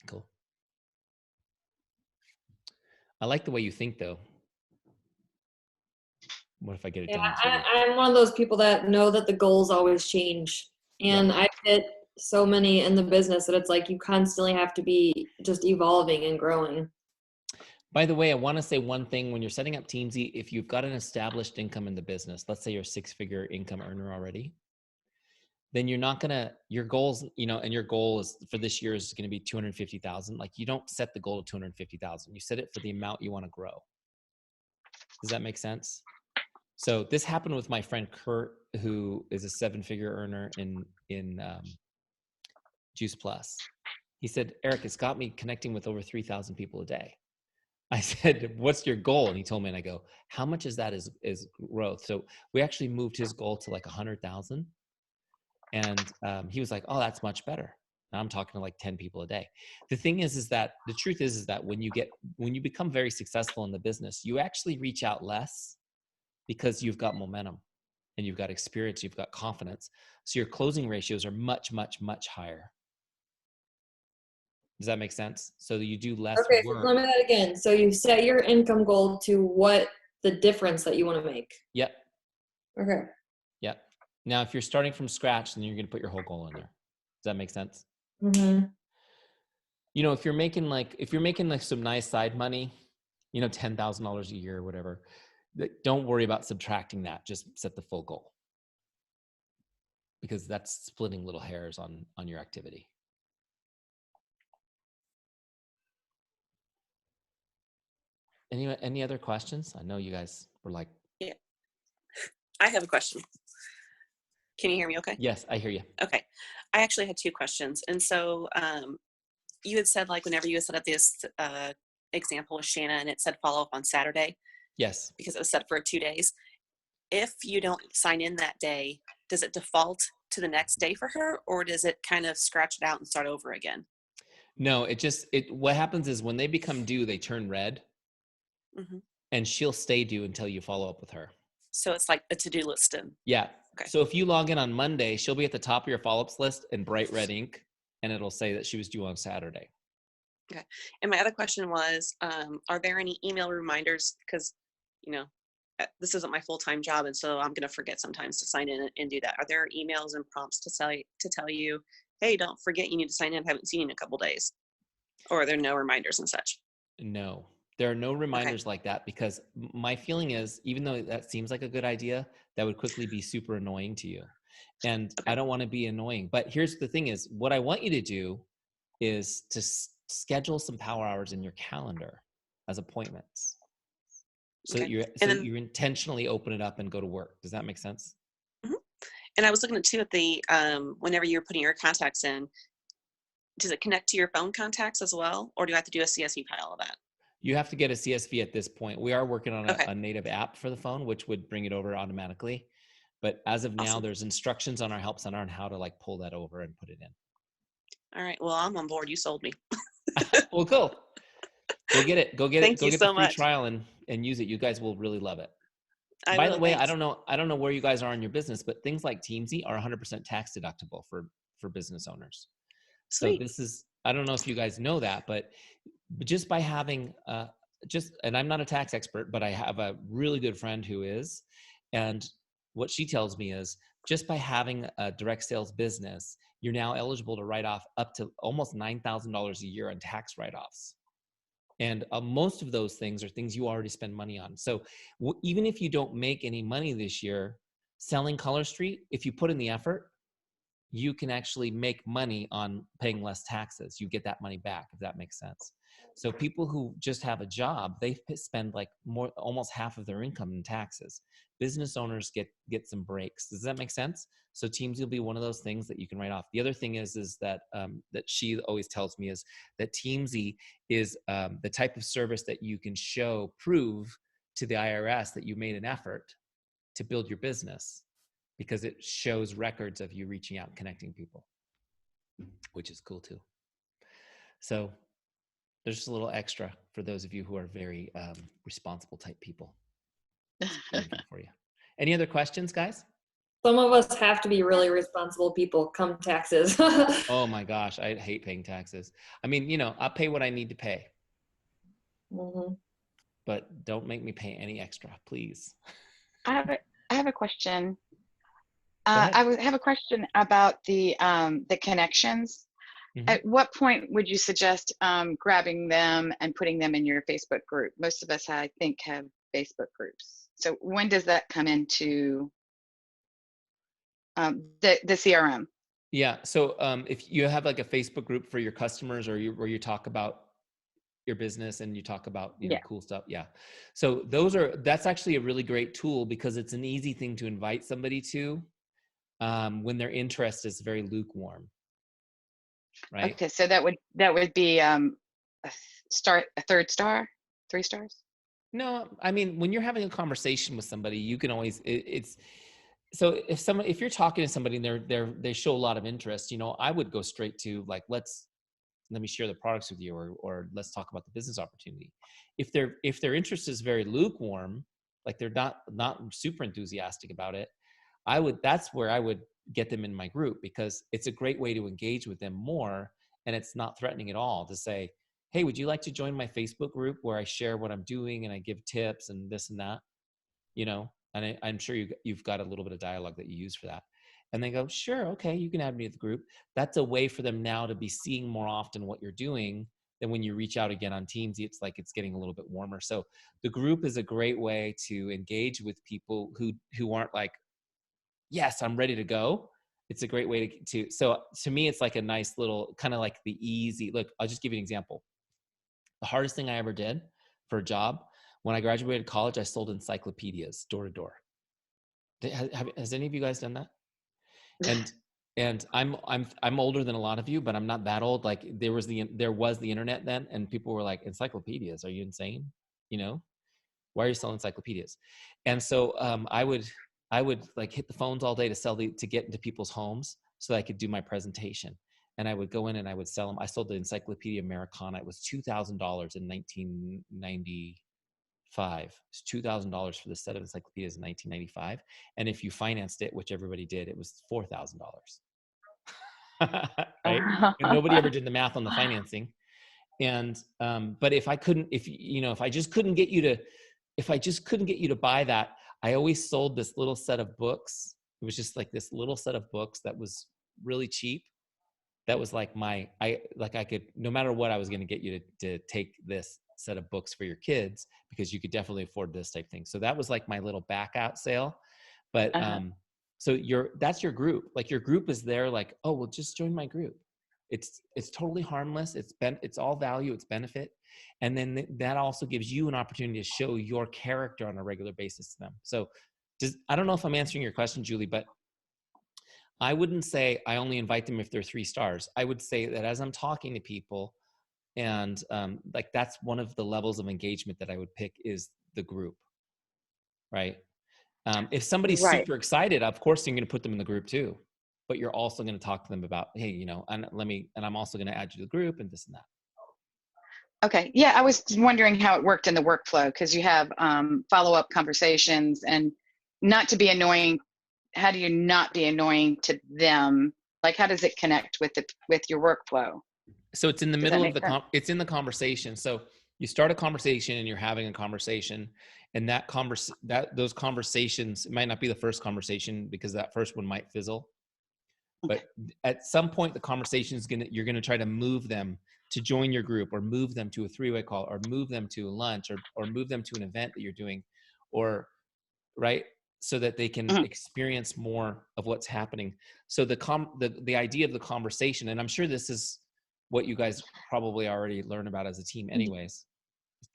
Speaker 2: Cool. I like the way you think though. What if I get it done in 2 weeks?
Speaker 1: I'm one of those people that know that the goals always change. And I've hit so many in the business that it's like you constantly have to be just evolving and growing.
Speaker 2: By the way, I want to say one thing. When you're setting up Teamzy, if you've got an established income in the business, let's say you're a 6-figure income earner already, then you're not going to, your goals, and your goal is for this year is going to be 250,000. Like, you don't set the goal of 250,000. You set it for the amount you want to grow. Does that make sense? So this happened with my friend Kurt, who is a 7-figure earner in Juice Plus. He said, Eric, it's got me connecting with over 3,000 people a day. I said, what's your goal? And he told me, and I go, how much is that is growth? So we actually moved his goal to like 100,000. And he was like, oh, that's much better. Now I'm talking to like 10 people a day. The thing is that the truth is that when you become very successful in the business, you actually reach out less because you've got momentum and you've got experience, you've got confidence. So your closing ratios are much, much, much higher. Does that make sense? So you do less
Speaker 1: Okay, so
Speaker 2: work.
Speaker 1: tell me that again. So you set your income goal to what the difference that you want to make.
Speaker 2: Yep.
Speaker 1: Okay.
Speaker 2: Yep. Now, if you're starting from scratch, then you're going to put your whole goal in there. Does that make sense?
Speaker 1: Mm-hmm.
Speaker 2: You know, if you're making like some nice side money, you know, $10,000 a year or whatever, don't worry about subtracting that. Just set the full goal, because that's splitting little hairs on your activity. Any other questions? I know you guys were like,
Speaker 3: Yeah, I have a question. Can you hear me okay?
Speaker 2: yes, I hear you.
Speaker 3: Okay. I actually had two questions. And so you had said, like, whenever you had set up this example with Shanah and it said follow up on Saturday.
Speaker 2: Yes.
Speaker 3: Because it was set for 2 days. If you don't sign in that day, does it default to the next day for her, or does it kind of scratch it out and start over again?
Speaker 2: No, what happens is when they become due, they turn red,
Speaker 3: Mm-hmm.
Speaker 2: and she'll stay due until you follow up with her.
Speaker 3: So it's like a to-do list.
Speaker 2: Yeah.
Speaker 3: Okay.
Speaker 2: So if you log in on Monday, she'll be at the top of your follow-ups list in bright red ink, and it'll say that she was due on Saturday.
Speaker 3: Okay. And my other question was, are there any email reminders? Because, you know, this isn't my full-time job, and so I'm going to forget sometimes to sign in and do that. Are there emails and prompts to tell you, hey, don't forget you need to sign in, haven't seen you in a couple days? Or are there no reminders and such?
Speaker 2: No, there are no reminders like that, because my feeling is, even though that seems like a good idea, that would quickly be super annoying to you. And I don't want to be annoying. But here's the thing is, what I want you to do is to schedule some power hours in your calendar as appointments. So that you intentionally open it up and go to work. Does that make sense?
Speaker 3: Mm-hmm. And I was looking at too at the whenever you're putting your contacts in, does it connect to your phone contacts as well, or do I have to do a CSV file of that?
Speaker 2: You have to get a CSV at this point. We are working on a native app for the phone, which would bring it over automatically. But as of now, there's instructions on our help center on how to like pull that over and put it in.
Speaker 3: All right. Well, I'm on board. You sold me.
Speaker 2: Well, cool. Go get it. Go get
Speaker 3: Thank
Speaker 2: it. Go
Speaker 3: you
Speaker 2: get
Speaker 3: so
Speaker 2: the free
Speaker 3: much.
Speaker 2: trial and use it. You guys will really love it.
Speaker 3: By
Speaker 2: the way, thanks. I don't know where you guys are in your business, but things like Teamzy are 100% tax deductible for business owners.
Speaker 3: Sweet.
Speaker 2: So this is, I don't know if you guys know that, but just by having and I'm not a tax expert, but I have a really good friend who is, and what she tells me is, just by having a direct sales business, you're now eligible to write off up to almost $9,000 a year on tax write-offs. And most of those things are things you already spend money on. So even if you don't make any money this year selling Colorstreet, if you put in the effort, you can actually make money on paying less taxes. You get that money back, if that makes sense. So people who just have a job, they spend like almost half of their income in taxes. Business owners get some breaks. Does that make sense? So Teamzy will be one of those things that you can write off. The other thing is that that she always tells me is that Teamzy is the type of service that you can prove to the IRS that you made an effort to build your business, because it shows records of you reaching out and connecting people, which is cool too. So there's just a little extra for those of you who are very responsible type people. For you. Any other questions, guys?
Speaker 1: Some of us have to be really responsible people come taxes.
Speaker 2: Oh my gosh, I hate paying taxes. I mean, you know, I'll pay what I need to pay. Mm-hmm. But don't make me pay any extra, please.
Speaker 4: I have a question. I have a question about the connections. Mm-hmm. At what point would you suggest grabbing them and putting them in your Facebook group? Most of us, I think, have Facebook groups. So when does that come into the CRM?
Speaker 2: Yeah. So if you have like a Facebook group for your customers, or where you talk about your business and you talk about know, cool stuff. Yeah. So that's actually a really great tool, because it's an easy thing to invite somebody to when their interest is very lukewarm. Right.
Speaker 4: Okay. So that would be a third star. 3 stars?
Speaker 2: No, I mean, when you're having a conversation with somebody, you can always, it's, so if you're talking to somebody and they show a lot of interest, you know, I would go straight to like, let me share the products with you, or let's talk about the business opportunity. If their interest is very lukewarm, like they're not super enthusiastic about it, that's where I would get them in my group, because it's a great way to engage with them more. And it's not threatening at all to say, hey, would you like to join my Facebook group where I share what I'm doing and I give tips and this and that, you know? And I'm sure you've got a little bit of dialogue that you use for that. And they go, sure, okay, you can add me to the group. That's a way for them now to be seeing more often what you're doing. Than when you reach out again on Teamzy, it's like it's getting a little bit warmer. So the group is a great way to engage with people who aren't like, yes, I'm ready to go. It's a great way so to me, it's like a nice little kind of like the easy, look, I'll just give you an example. The hardest thing I ever did for a job, when I graduated college, I sold encyclopedias door to door. Has any of you guys done that? And I'm older than a lot of you, but I'm not that old. Like there was the internet then, and people were like, encyclopedias, are you insane? You know, why are you selling encyclopedias? And so I would like hit the phones all day to get into people's homes so that I could do my presentation. And I would go in and I would sell them. I sold the Encyclopedia Americana. It was $2,000 in 1995. It was $2,000 for the set of encyclopedias in 1995. And if you financed it, which everybody did, it was $4,000. Right? And nobody ever did the math on the financing. And but if I just couldn't get you to buy that, I always sold this little set of books. It was just like this little set of books that was really cheap. That was like I could, no matter what, I was going to get you to take this set of books for your kids because you could definitely afford this type thing. So that was like my little back out sale. But so that's your group. Like your group is there like, oh, well, just join my group. It's totally harmless. It's all value. It's benefit. And then that also gives you an opportunity to show your character on a regular basis to them. So I don't know if I'm answering your question, Julie, but I wouldn't say I only invite them if they're 3 stars. I would say that as I'm talking to people, and like that's one of the levels of engagement that I would pick is the group, right? If somebody's super excited, of course you're going to put them in the group too, but you're also going to talk to them about, hey, you know, and I'm also going to add you to the group and this and that.
Speaker 4: Okay. Yeah, I was wondering how it worked in the workflow, because you have follow-up conversations, and not to be annoying. How do you not be annoying to them? Like, how does it connect with your workflow?
Speaker 2: So it's in the middle of it's in the conversation. So you start a conversation and you're having a conversation, and those conversations, it might not be the first conversation because that first one might fizzle. But at some point, the conversation is you're going to try to move them to join your group, or move them to a 3-way call, or move them to a lunch, or move them to an event that you're doing, or right, so that they can experience more of what's happening. So the idea of the conversation, and I'm sure this is what you guys probably already learn about as a team, anyways.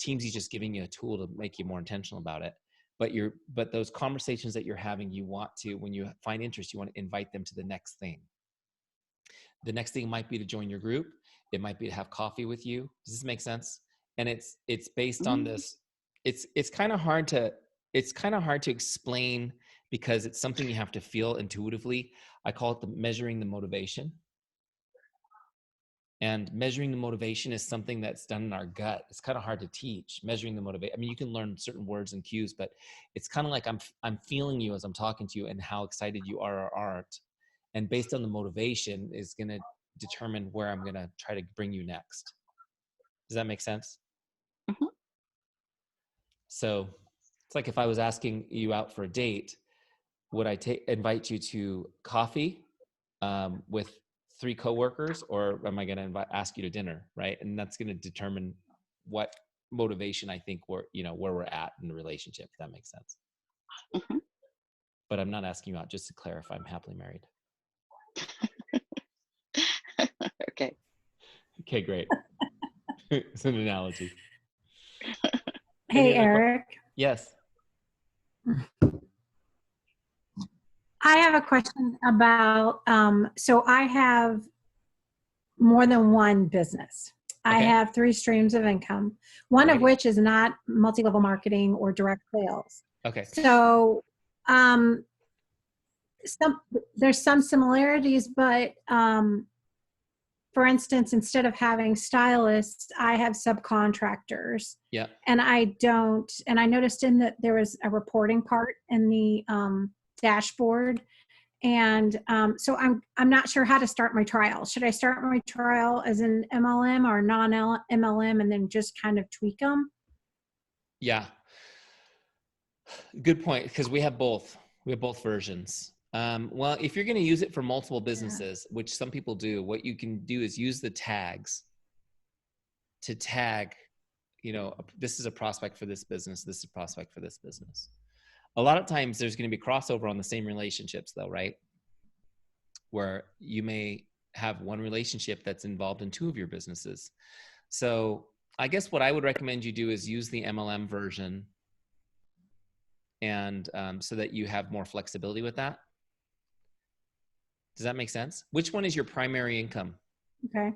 Speaker 2: Teamzy just giving you a tool to make you more intentional about it. But those conversations that you're having, you want to, when you find interest, you want to invite them to the next thing. The next thing might be to join your group. It might be to have coffee with you. Does this make sense? And it's based on this. It's kind of hard to explain because it's something you have to feel intuitively. I call it measuring the motivation. And measuring the motivation is something that's done in our gut. It's kind of hard to teach. Measuring the motivation. I mean, you can learn certain words and cues, but it's kind of like I'm feeling you as I'm talking to you and how excited you are or aren't. And based on the motivation is going to determine where I'm going to try to bring you next. Does that make sense? Mm-hmm. So it's like if I was asking you out for a date, would I invite you to coffee with 3 coworkers, or am I going to ask you to dinner, right? And that's going to determine what motivation I think where we're at in the relationship. If that makes sense. Mm-hmm. But I'm not asking you out, just to clarify. I'm happily married.
Speaker 4: Okay.
Speaker 2: Okay, great. It's an analogy.
Speaker 5: Hey, Eric.
Speaker 2: Yes.
Speaker 5: I have a question about, so I have more than one business. I have 3 streams of income, one of which is not multi-level marketing or direct sales.
Speaker 2: Okay.
Speaker 5: So there's some similarities, but for instance, instead of having stylists, I have subcontractors.
Speaker 2: Yeah.
Speaker 5: And I noticed in that there was a reporting part in the dashboard. And so I'm not sure how to start my trial. Should I start my trial as an MLM or non-MLM and then just kind of tweak them?
Speaker 2: Yeah. Good point, because we have both. We have both versions. Well, if you're going to use it for multiple businesses, which some people do, what you can do is use the tags to tag, this is a prospect for this business. This is a prospect for this business. A lot of times there's going to be crossover on the same relationships though, right? Where you may have one relationship that's involved in 2 of your businesses. So I guess what I would recommend you do is use the MLM version, and so that you have more flexibility with that. Does that make sense? Which one is your primary income?
Speaker 5: Okay.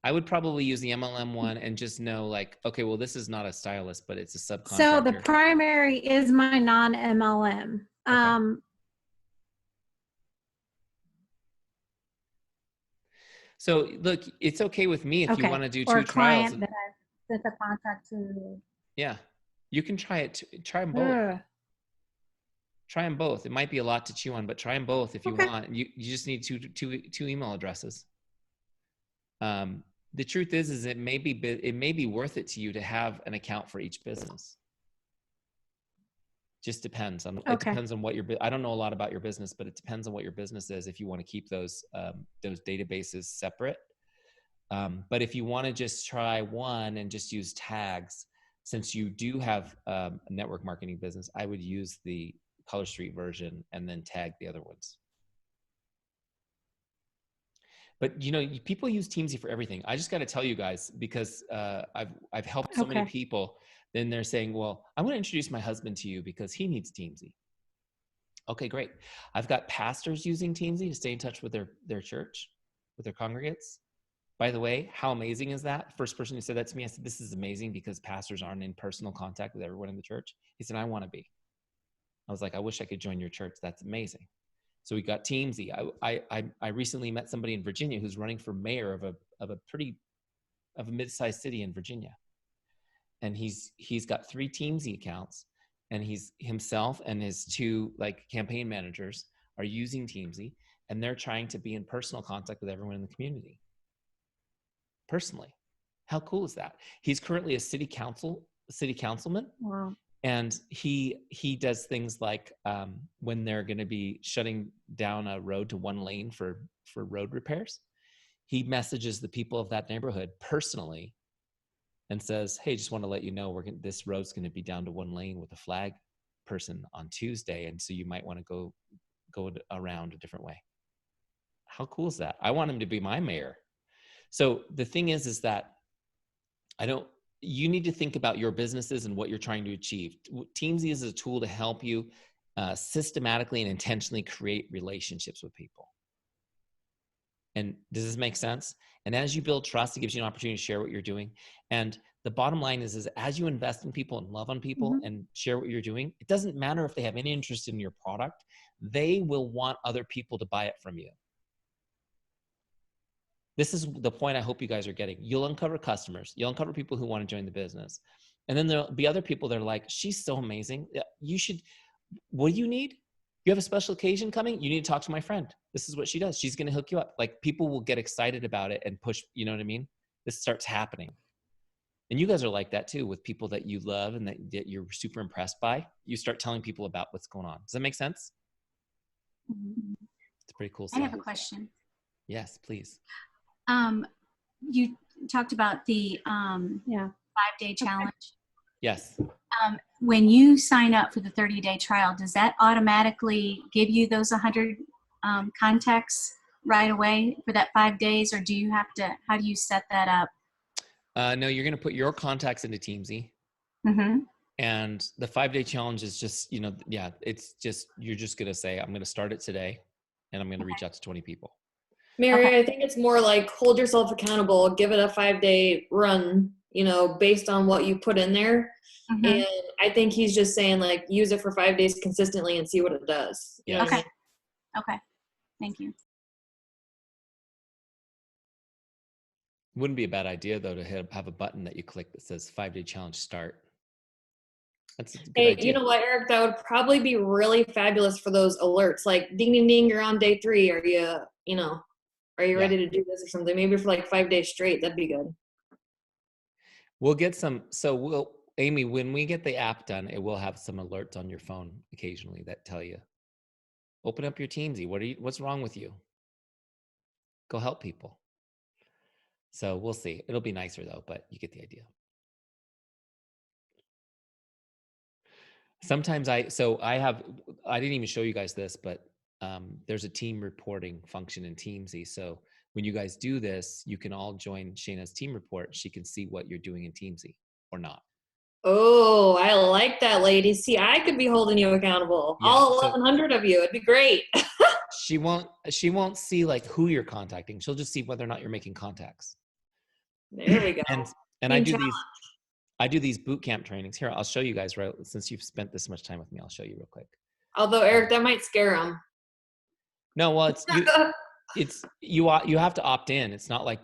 Speaker 2: I would probably use the MLM one and just know like, okay, well, this is not a stylist, but it's a subcontractor.
Speaker 5: So the primary is my non-MLM.
Speaker 2: Okay. So look, it's okay with me if you want to do 2 trials.
Speaker 5: That I sent the contract to.
Speaker 2: Yeah, you can try it. Try them both. Try them both. It might be a lot to chew on, but try them both if you want. You just need two email addresses. The truth is it may be worth it to you to have an account for each business. Just depends on. It depends on what I don't know a lot about your business, but it depends on what your business is. If you want to keep those databases separate, but if you want to just try one and just use tags, since you do have a network marketing business, I would use the Colorstreet version and then tag the other ones. But people use Teamzy for everything. I just got to tell you guys, because I've helped so many people. Then they're saying, well, I want to introduce my husband to you because he needs Teamzy. Okay, great. I've got pastors using Teamzy to stay in touch with their church, with their congregates. By the way, how amazing is that? First person who said that to me, I said, this is amazing because pastors aren't in personal contact with everyone in the church. He said, I want to be. I was like, I wish I could join your church. That's amazing. So we got Teamzy. I recently met somebody in Virginia who's running for mayor of a mid-sized city in Virginia. And he's got 3 Teamzy accounts, and he's himself and his 2 campaign managers are using Teamzy, and they're trying to be in personal contact with everyone in the community. Personally. How cool is that? He's currently a city councilman.
Speaker 5: Wow.
Speaker 2: And he does things like when they're going to be shutting down a road to 1 lane for road repairs, he messages the people of that neighborhood personally and says, hey, just want to let you know this road's going to be down to 1 lane with a flag person on Tuesday, and so you might want to go around a different way. How cool is that? I want him to be my mayor. So the thing is that you need to think about your businesses and what you're trying to achieve. Teamzy is a tool to help you systematically and intentionally create relationships with people. And does this make sense? And as you build trust, it gives you an opportunity to share what you're doing. And the bottom line is as you invest in people and love on people and share what you're doing, it doesn't matter if they have any interest in your product, they will want other people to buy it from you. This is the point I hope you guys are getting. You'll uncover customers. You'll uncover people who want to join the business. And then there'll be other people that are like, she's so amazing. What do you need? You have a special occasion coming? You need to talk to my friend. This is what she does. She's going to hook you up. People will get excited about it and push, you know what I mean? This starts happening. And you guys are like that too, with people that you love and that you're super impressed by. You start telling people about what's going on. Does that make sense? It's pretty cool stuff.
Speaker 6: I have a question.
Speaker 2: Yes, please.
Speaker 6: You talked about the 5-day challenge.
Speaker 2: Yes.
Speaker 6: When you sign up for the 30-day trial, does that automatically give you those 100 contacts right away for that 5 days, or do you have to? How do you set that up?
Speaker 2: No, you're going to put your contacts into Teamzy. And the 5-day challenge is just, it's just, you're just going to say, I'm going to start it today and I'm going to reach out to 20 people.
Speaker 1: Mary,
Speaker 6: Okay.
Speaker 1: I think it's more like hold yourself accountable, give it a 5-day run, based on what you put in there.
Speaker 6: Mm-hmm.
Speaker 1: And I think he's just saying like use it for 5 days consistently and see what it does. You know what I
Speaker 6: Okay.
Speaker 1: mean?
Speaker 6: Okay. Thank you.
Speaker 2: Wouldn't be a bad idea though to have a button that you click that says 5-day challenge start. That's a good
Speaker 1: Hey,
Speaker 2: idea.
Speaker 1: you know what, Eric? That would probably be really fabulous for those alerts. Like ding ding ding, you're on day 3. Are you
Speaker 2: Yeah.
Speaker 1: ready to do this or something? Maybe for like 5 days straight, that'd be good.
Speaker 2: We'll get some. So Amy, when we get the app done, it will have some alerts on your phone occasionally that tell you, open up your Teamzy. What's wrong with you? Go help people. So we'll see. It'll be nicer though, but you get the idea. Sometimes I didn't even show you guys this, but there's a team reporting function in Teamzy. So when you guys do this, you can all join Shanah's team report. She can see what you're doing in Teamzy or not.
Speaker 1: Oh, I like that, lady. See, I could be holding you accountable.
Speaker 2: Yeah,
Speaker 1: All
Speaker 2: so
Speaker 1: 1,100 of you. It'd be great.
Speaker 2: she won't see like who you're contacting. She'll just see whether or not you're making contacts.
Speaker 1: There we go.
Speaker 2: And I do these boot camp trainings. Here, I'll show you guys, right? Since you've spent this much time with me, I'll show you real quick.
Speaker 1: Although, Eric, that might scare him.
Speaker 2: No, well, you have to opt in. It's not like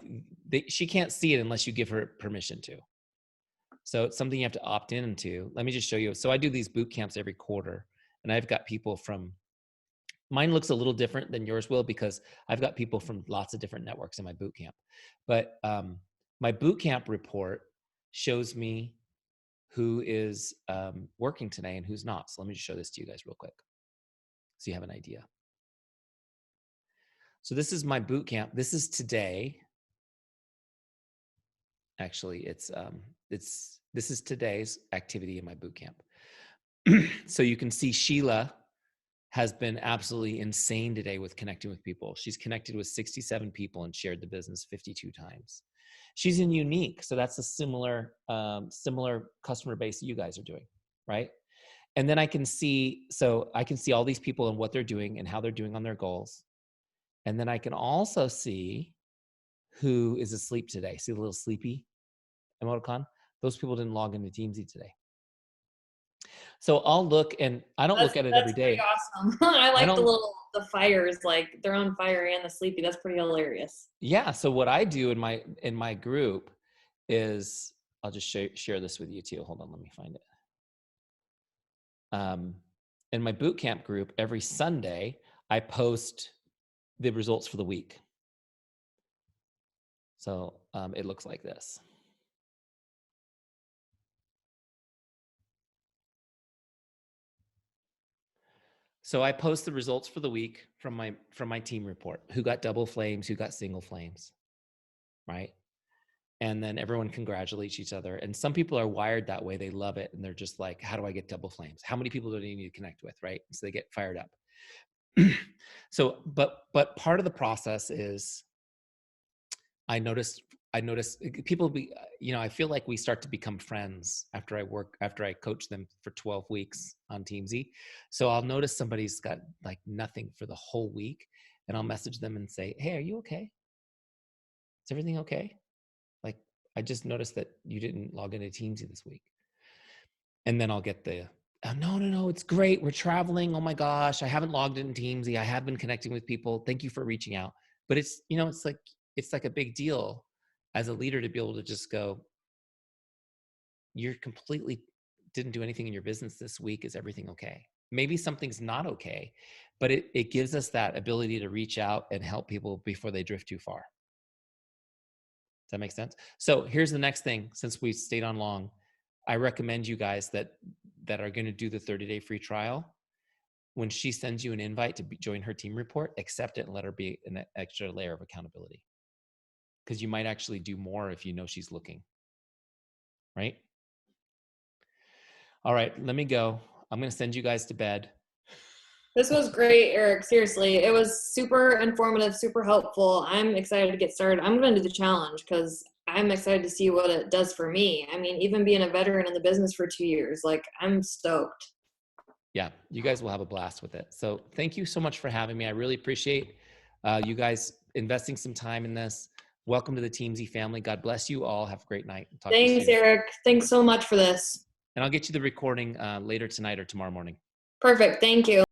Speaker 2: she can't see it unless you give her permission to. So it's something you have to opt into. Let me just show you. So I do these boot camps every quarter, and I've got people from. Mine looks a little different than yours will because I've got people from lots of different networks in my boot camp. But my boot camp report shows me who is working today and who's not. So let me just show this to you guys real quick so you have an idea. So this is my boot camp. This is today. Actually, this is today's activity in my boot camp. So you can see Sheila has been absolutely insane today with connecting with people. She's connected with 67 people and shared the business 52 times. She's in Unique, so that's a similar customer base that you guys are doing, right? And then I can see all these people and what they're doing and how they're doing on their goals. And then I can also see who is asleep today. See the little sleepy emoticon? Those people didn't log into Teamzy today. So I'll look, and I don't look at it every day.
Speaker 1: That's pretty awesome. I like the fires, like they're on fire and the sleepy. That's pretty hilarious.
Speaker 2: Yeah. So what I do in my group is I'll just share this with you too. Hold on, let me find it. In my boot camp group, every Sunday I post the results for the week. So it looks like this. So I post the results for the week from my team report. Who got double flames, who got single flames, right? And then everyone congratulates each other. And some people are wired that way. They love it. And they're just like, how do I get double flames? How many people do I need to connect with, right? So they get fired up. So, but part of the process is I noticed people I feel like we start to become friends after I coach them for 12 weeks on Teamzy. So I'll notice somebody's got like nothing for the whole week, and I'll message them and say, hey, are you okay? Is everything okay? Like, I just noticed that you didn't log into Teamzy this week. And then I'll get the, no, it's great. We're traveling. Oh my gosh, I haven't logged into Teamzy. I have been connecting with people. Thank you for reaching out. But it's like a big deal as a leader to be able to just go, you're completely didn't do anything in your business this week. Is everything okay? Maybe something's not okay, but it gives us that ability to reach out and help people before they drift too far. Does that make sense? So here's the next thing. Since we stayed on long, I recommend you guys that are going to do the 30-day free trial. When she sends you an invite to join her team report, accept it and let her be an extra layer of accountability. Because you might actually do more if you know she's looking, right? All right, let me go. I'm going to send you guys to bed.
Speaker 1: This was great, Eric. Seriously, it was super informative, super helpful. I'm excited to get started. I'm going to do the challenge because I'm excited to see what it does for me. I mean, even being a veteran in the business for 2 years, like I'm stoked.
Speaker 2: Yeah, you guys will have a blast with it. So thank you so much for having me. I really appreciate you guys investing some time in this. Welcome to the Teamzy family. God bless you all. Have a great night. Talk to you
Speaker 1: Thanks,
Speaker 2: soon.
Speaker 1: Eric. Thanks so much for this.
Speaker 2: And I'll get you the recording later tonight or tomorrow morning.
Speaker 1: Perfect. Thank you.